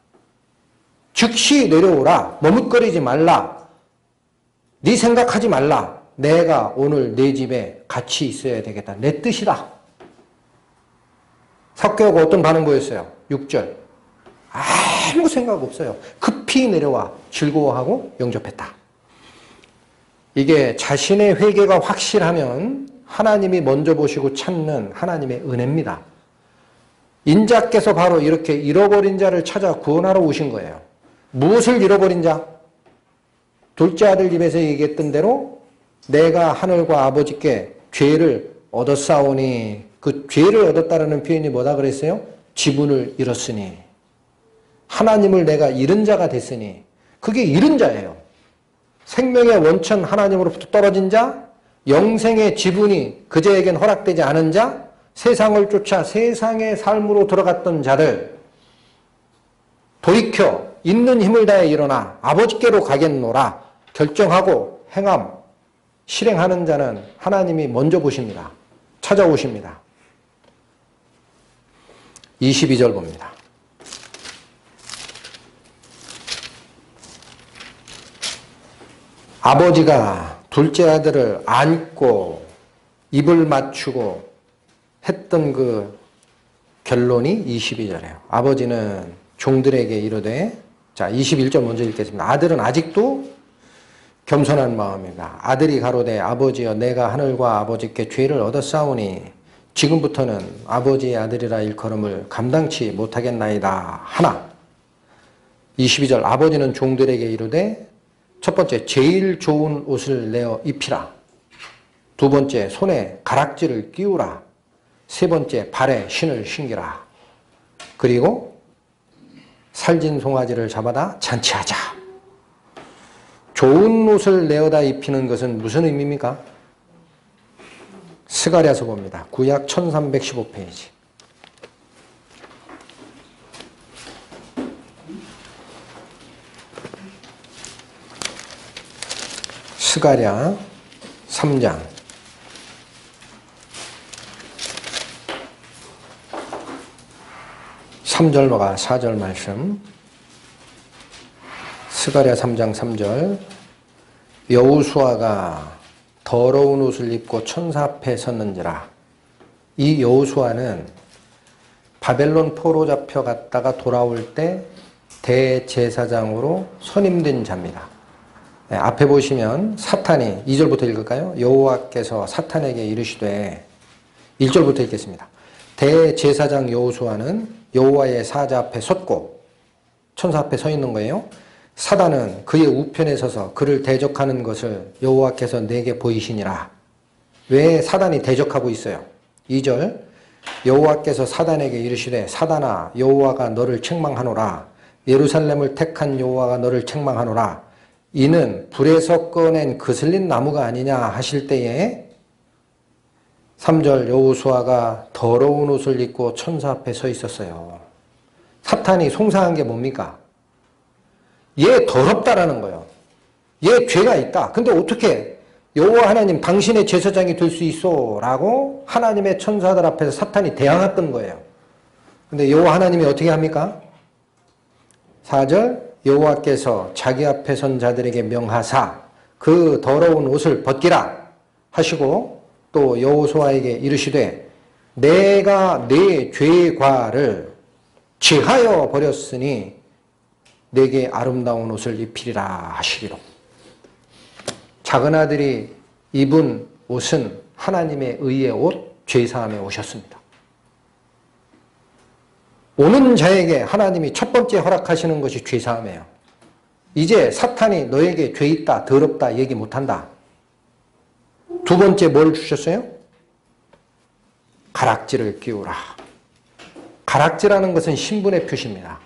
즉시 내려오라. 머뭇거리지 말라. 네 생각하지 말라. 내가 오늘 내 집에 같이 있어야 되겠다. 내 뜻이다. 삭개오가 어떤 반응 보였어요? 6절. 아무 생각 없어요. 급히 내려와 즐거워하고 영접했다. 이게 자신의 회개가 확실하면 하나님이 먼저 보시고 찾는 하나님의 은혜입니다. 인자께서 바로 이렇게 잃어버린 자를 찾아 구원하러 오신 거예요. 무엇을 잃어버린 자? 둘째 아들 집에서 얘기했던 대로 내가 하늘과 아버지께 죄를 얻었사오니, 그 죄를 얻었다라는 표현이 뭐다 그랬어요? 지분을 잃었으니, 하나님을 내가 잃은 자가 됐으니, 그게 잃은 자예요. 생명의 원천 하나님으로부터 떨어진 자, 영생의 지분이 그제에겐 허락되지 않은 자, 세상을 쫓아 세상의 삶으로 들어갔던 자들, 돌이켜 있는 힘을 다해 일어나 아버지께로 가겠노라 결정하고 행함, 실행하는 자는 하나님이 먼저 보십니다. 찾아오십니다. 22절 봅니다. 아버지가 둘째 아들을 안고 입을 맞추고 했던 그 결론이 22절이에요. 아버지는 종들에게 이르되, 자 21절 먼저 읽겠습니다. 아들은 아직도 겸손한 마음이다. 아들이 가로되 아버지여 내가 하늘과 아버지께 죄를 얻었사오니 지금부터는 아버지의 아들이라 일컬음을 감당치 못하겠나이다 하나. 22절 아버지는 종들에게 이르되 첫 번째 제일 좋은 옷을 내어 입히라. 두 번째 손에 가락지를 끼우라. 세 번째 발에 신을 신기라. 그리고 살진 송아지를 잡아다 잔치하자. 좋은 옷을 내어다 입히는 것은 무슨 의미입니까? 스가랴서 봅니다. 구약 1315페이지. 스가랴 3장 3절과 4절 말씀. 스가랴 3장 3절 여호수아가 더러운 옷을 입고 천사 앞에 섰는지라. 이 여호수아는 바벨론 포로 잡혀갔다가 돌아올 때 대제사장으로 선임된 자입니다. 네, 앞에 보시면 사탄이 2절부터 읽을까요? 여호와께서 사탄에게 이르시되 1절부터 읽겠습니다. 대제사장 여호수아는 여호와의 사자 앞에 섰고 천사 앞에 서 있는 거예요. 사단은 그의 우편에 서서 그를 대적하는 것을 여호와께서 내게 보이시니라. 왜 사단이 대적하고 있어요? 2절 여호와께서 사단에게 이르시되 사단아 여호와가 너를 책망하노라. 예루살렘을 택한 여호와가 너를 책망하노라. 이는 불에서 꺼낸 그슬린 나무가 아니냐 하실 때에 3절 여호수아가 더러운 옷을 입고 천사 앞에 서 있었어요. 사탄이 송사한 게 뭡니까? 얘 더럽다라는 거예요. 얘 죄가 있다. 근데 어떻게 여호와 하나님 당신의 제사장이 될 수 있어? 라고 하나님의 천사들 앞에서 사탄이 대항했던 거예요. 근데 여호와 하나님이 어떻게 합니까? 4절 여호와께서 자기 앞에 선 자들에게 명하사 그 더러운 옷을 벗기라 하시고 또 여호수아에게 이르시되 내가 내 죄과를 제하여 버렸으니 내게 아름다운 옷을 입히리라 하시기로. 작은 아들이 입은 옷은 하나님의 의의 옷, 죄사함의 옷이었습니다. 오는 자에게 하나님이 첫 번째 허락하시는 것이 죄사함이에요. 이제 사탄이 너에게 죄 있다, 더럽다 얘기 못한다. 두 번째 뭘 주셨어요? 가락지를 끼우라. 가락지라는 것은 신분의 표시입니다.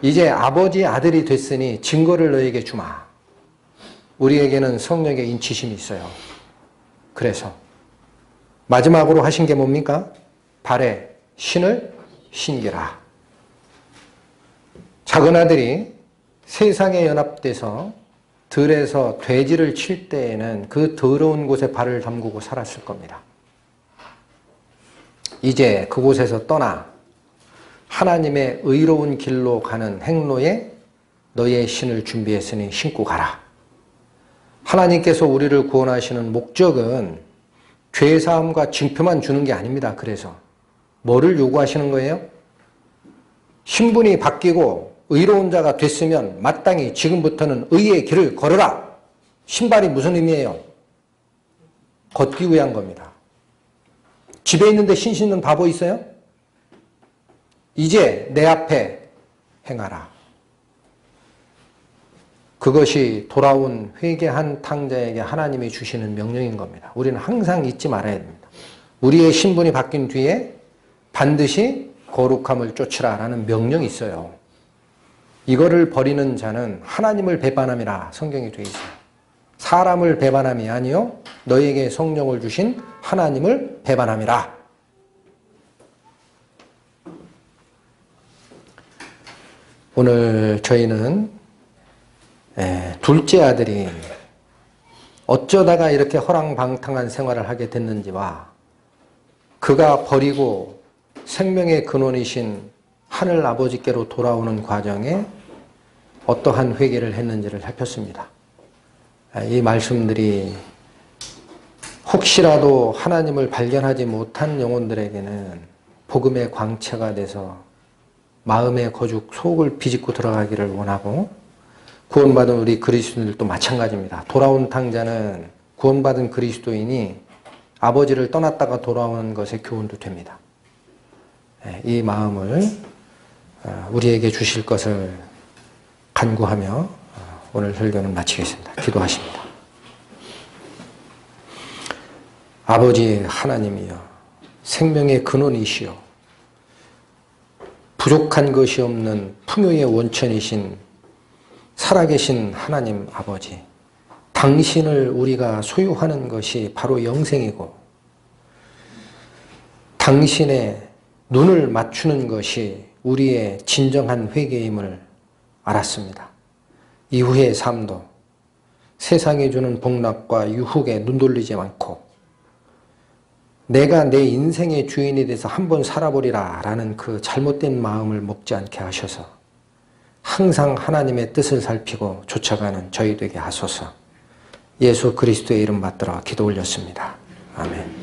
이제 아버지의 아들이 됐으니 증거를 너에게 주마. 우리에게는 성령의 인치심이 있어요. 그래서 마지막으로 하신 게 뭡니까? 발에 신을 신기라. 작은 아들이 세상에 연합돼서 들에서 돼지를 칠 때에는 그 더러운 곳에 발을 담그고 살았을 겁니다. 이제 그곳에서 떠나 하나님의 의로운 길로 가는 행로에 너의 신을 준비했으니 신고 가라. 하나님께서 우리를 구원하시는 목적은 죄사함과 징표만 주는 게 아닙니다. 그래서 뭐를 요구하시는 거예요? 신분이 바뀌고 의로운 자가 됐으면 마땅히 지금부터는 의의 길을 걸어라. 신발이 무슨 의미예요? 걷기 위한 겁니다. 집에 있는데 신 신는 바보 있어요? 이제 내 앞에 행하라. 그것이 돌아온 회개한 탕자에게 하나님이 주시는 명령인 겁니다. 우리는 항상 잊지 말아야 됩니다. 우리의 신분이 바뀐 뒤에 반드시 거룩함을 쫓으라 라는 명령이 있어요. 이거를 버리는 자는 하나님을 배반함이라 성경에 되어 있어요. 사람을 배반함이 아니요 너희에게 성령을 주신 하나님을 배반함이라. 오늘 저희는 둘째 아들이 어쩌다가 이렇게 허랑방탕한 생활을 하게 됐는지와 그가 버리고 생명의 근원이신 하늘 아버지께로 돌아오는 과정에 어떠한 회개를 했는지를 살폈습니다. 이 말씀들이 혹시라도 하나님을 발견하지 못한 영혼들에게는 복음의 광채가 돼서 마음의 거죽 속을 비집고 들어가기를 원하고, 구원받은 우리 그리스도인들도 마찬가지입니다. 돌아온 탕자는 구원받은 그리스도인이 아버지를 떠났다가 돌아오는 것의 교훈도 됩니다. 이 마음을 우리에게 주실 것을 간구하며 오늘 설교는 마치겠습니다. 기도하십니다. 아버지 하나님이여, 생명의 근원이시여, 부족한 것이 없는 풍요의 원천이신 살아계신 하나님 아버지, 당신을 우리가 소유하는 것이 바로 영생이고 당신의 눈을 맞추는 것이 우리의 진정한 회개임을 알았습니다. 이후의 삶도 세상이 주는 복락과 유혹에 눈 돌리지 않고 내가 내 인생의 주인이 돼서 한번 살아보리라 라는 그 잘못된 마음을 먹지 않게 하셔서 항상 하나님의 뜻을 살피고 쫓아가는 저희 되게 하소서. 예수 그리스도의 이름 받들어 기도 올렸습니다. 아멘.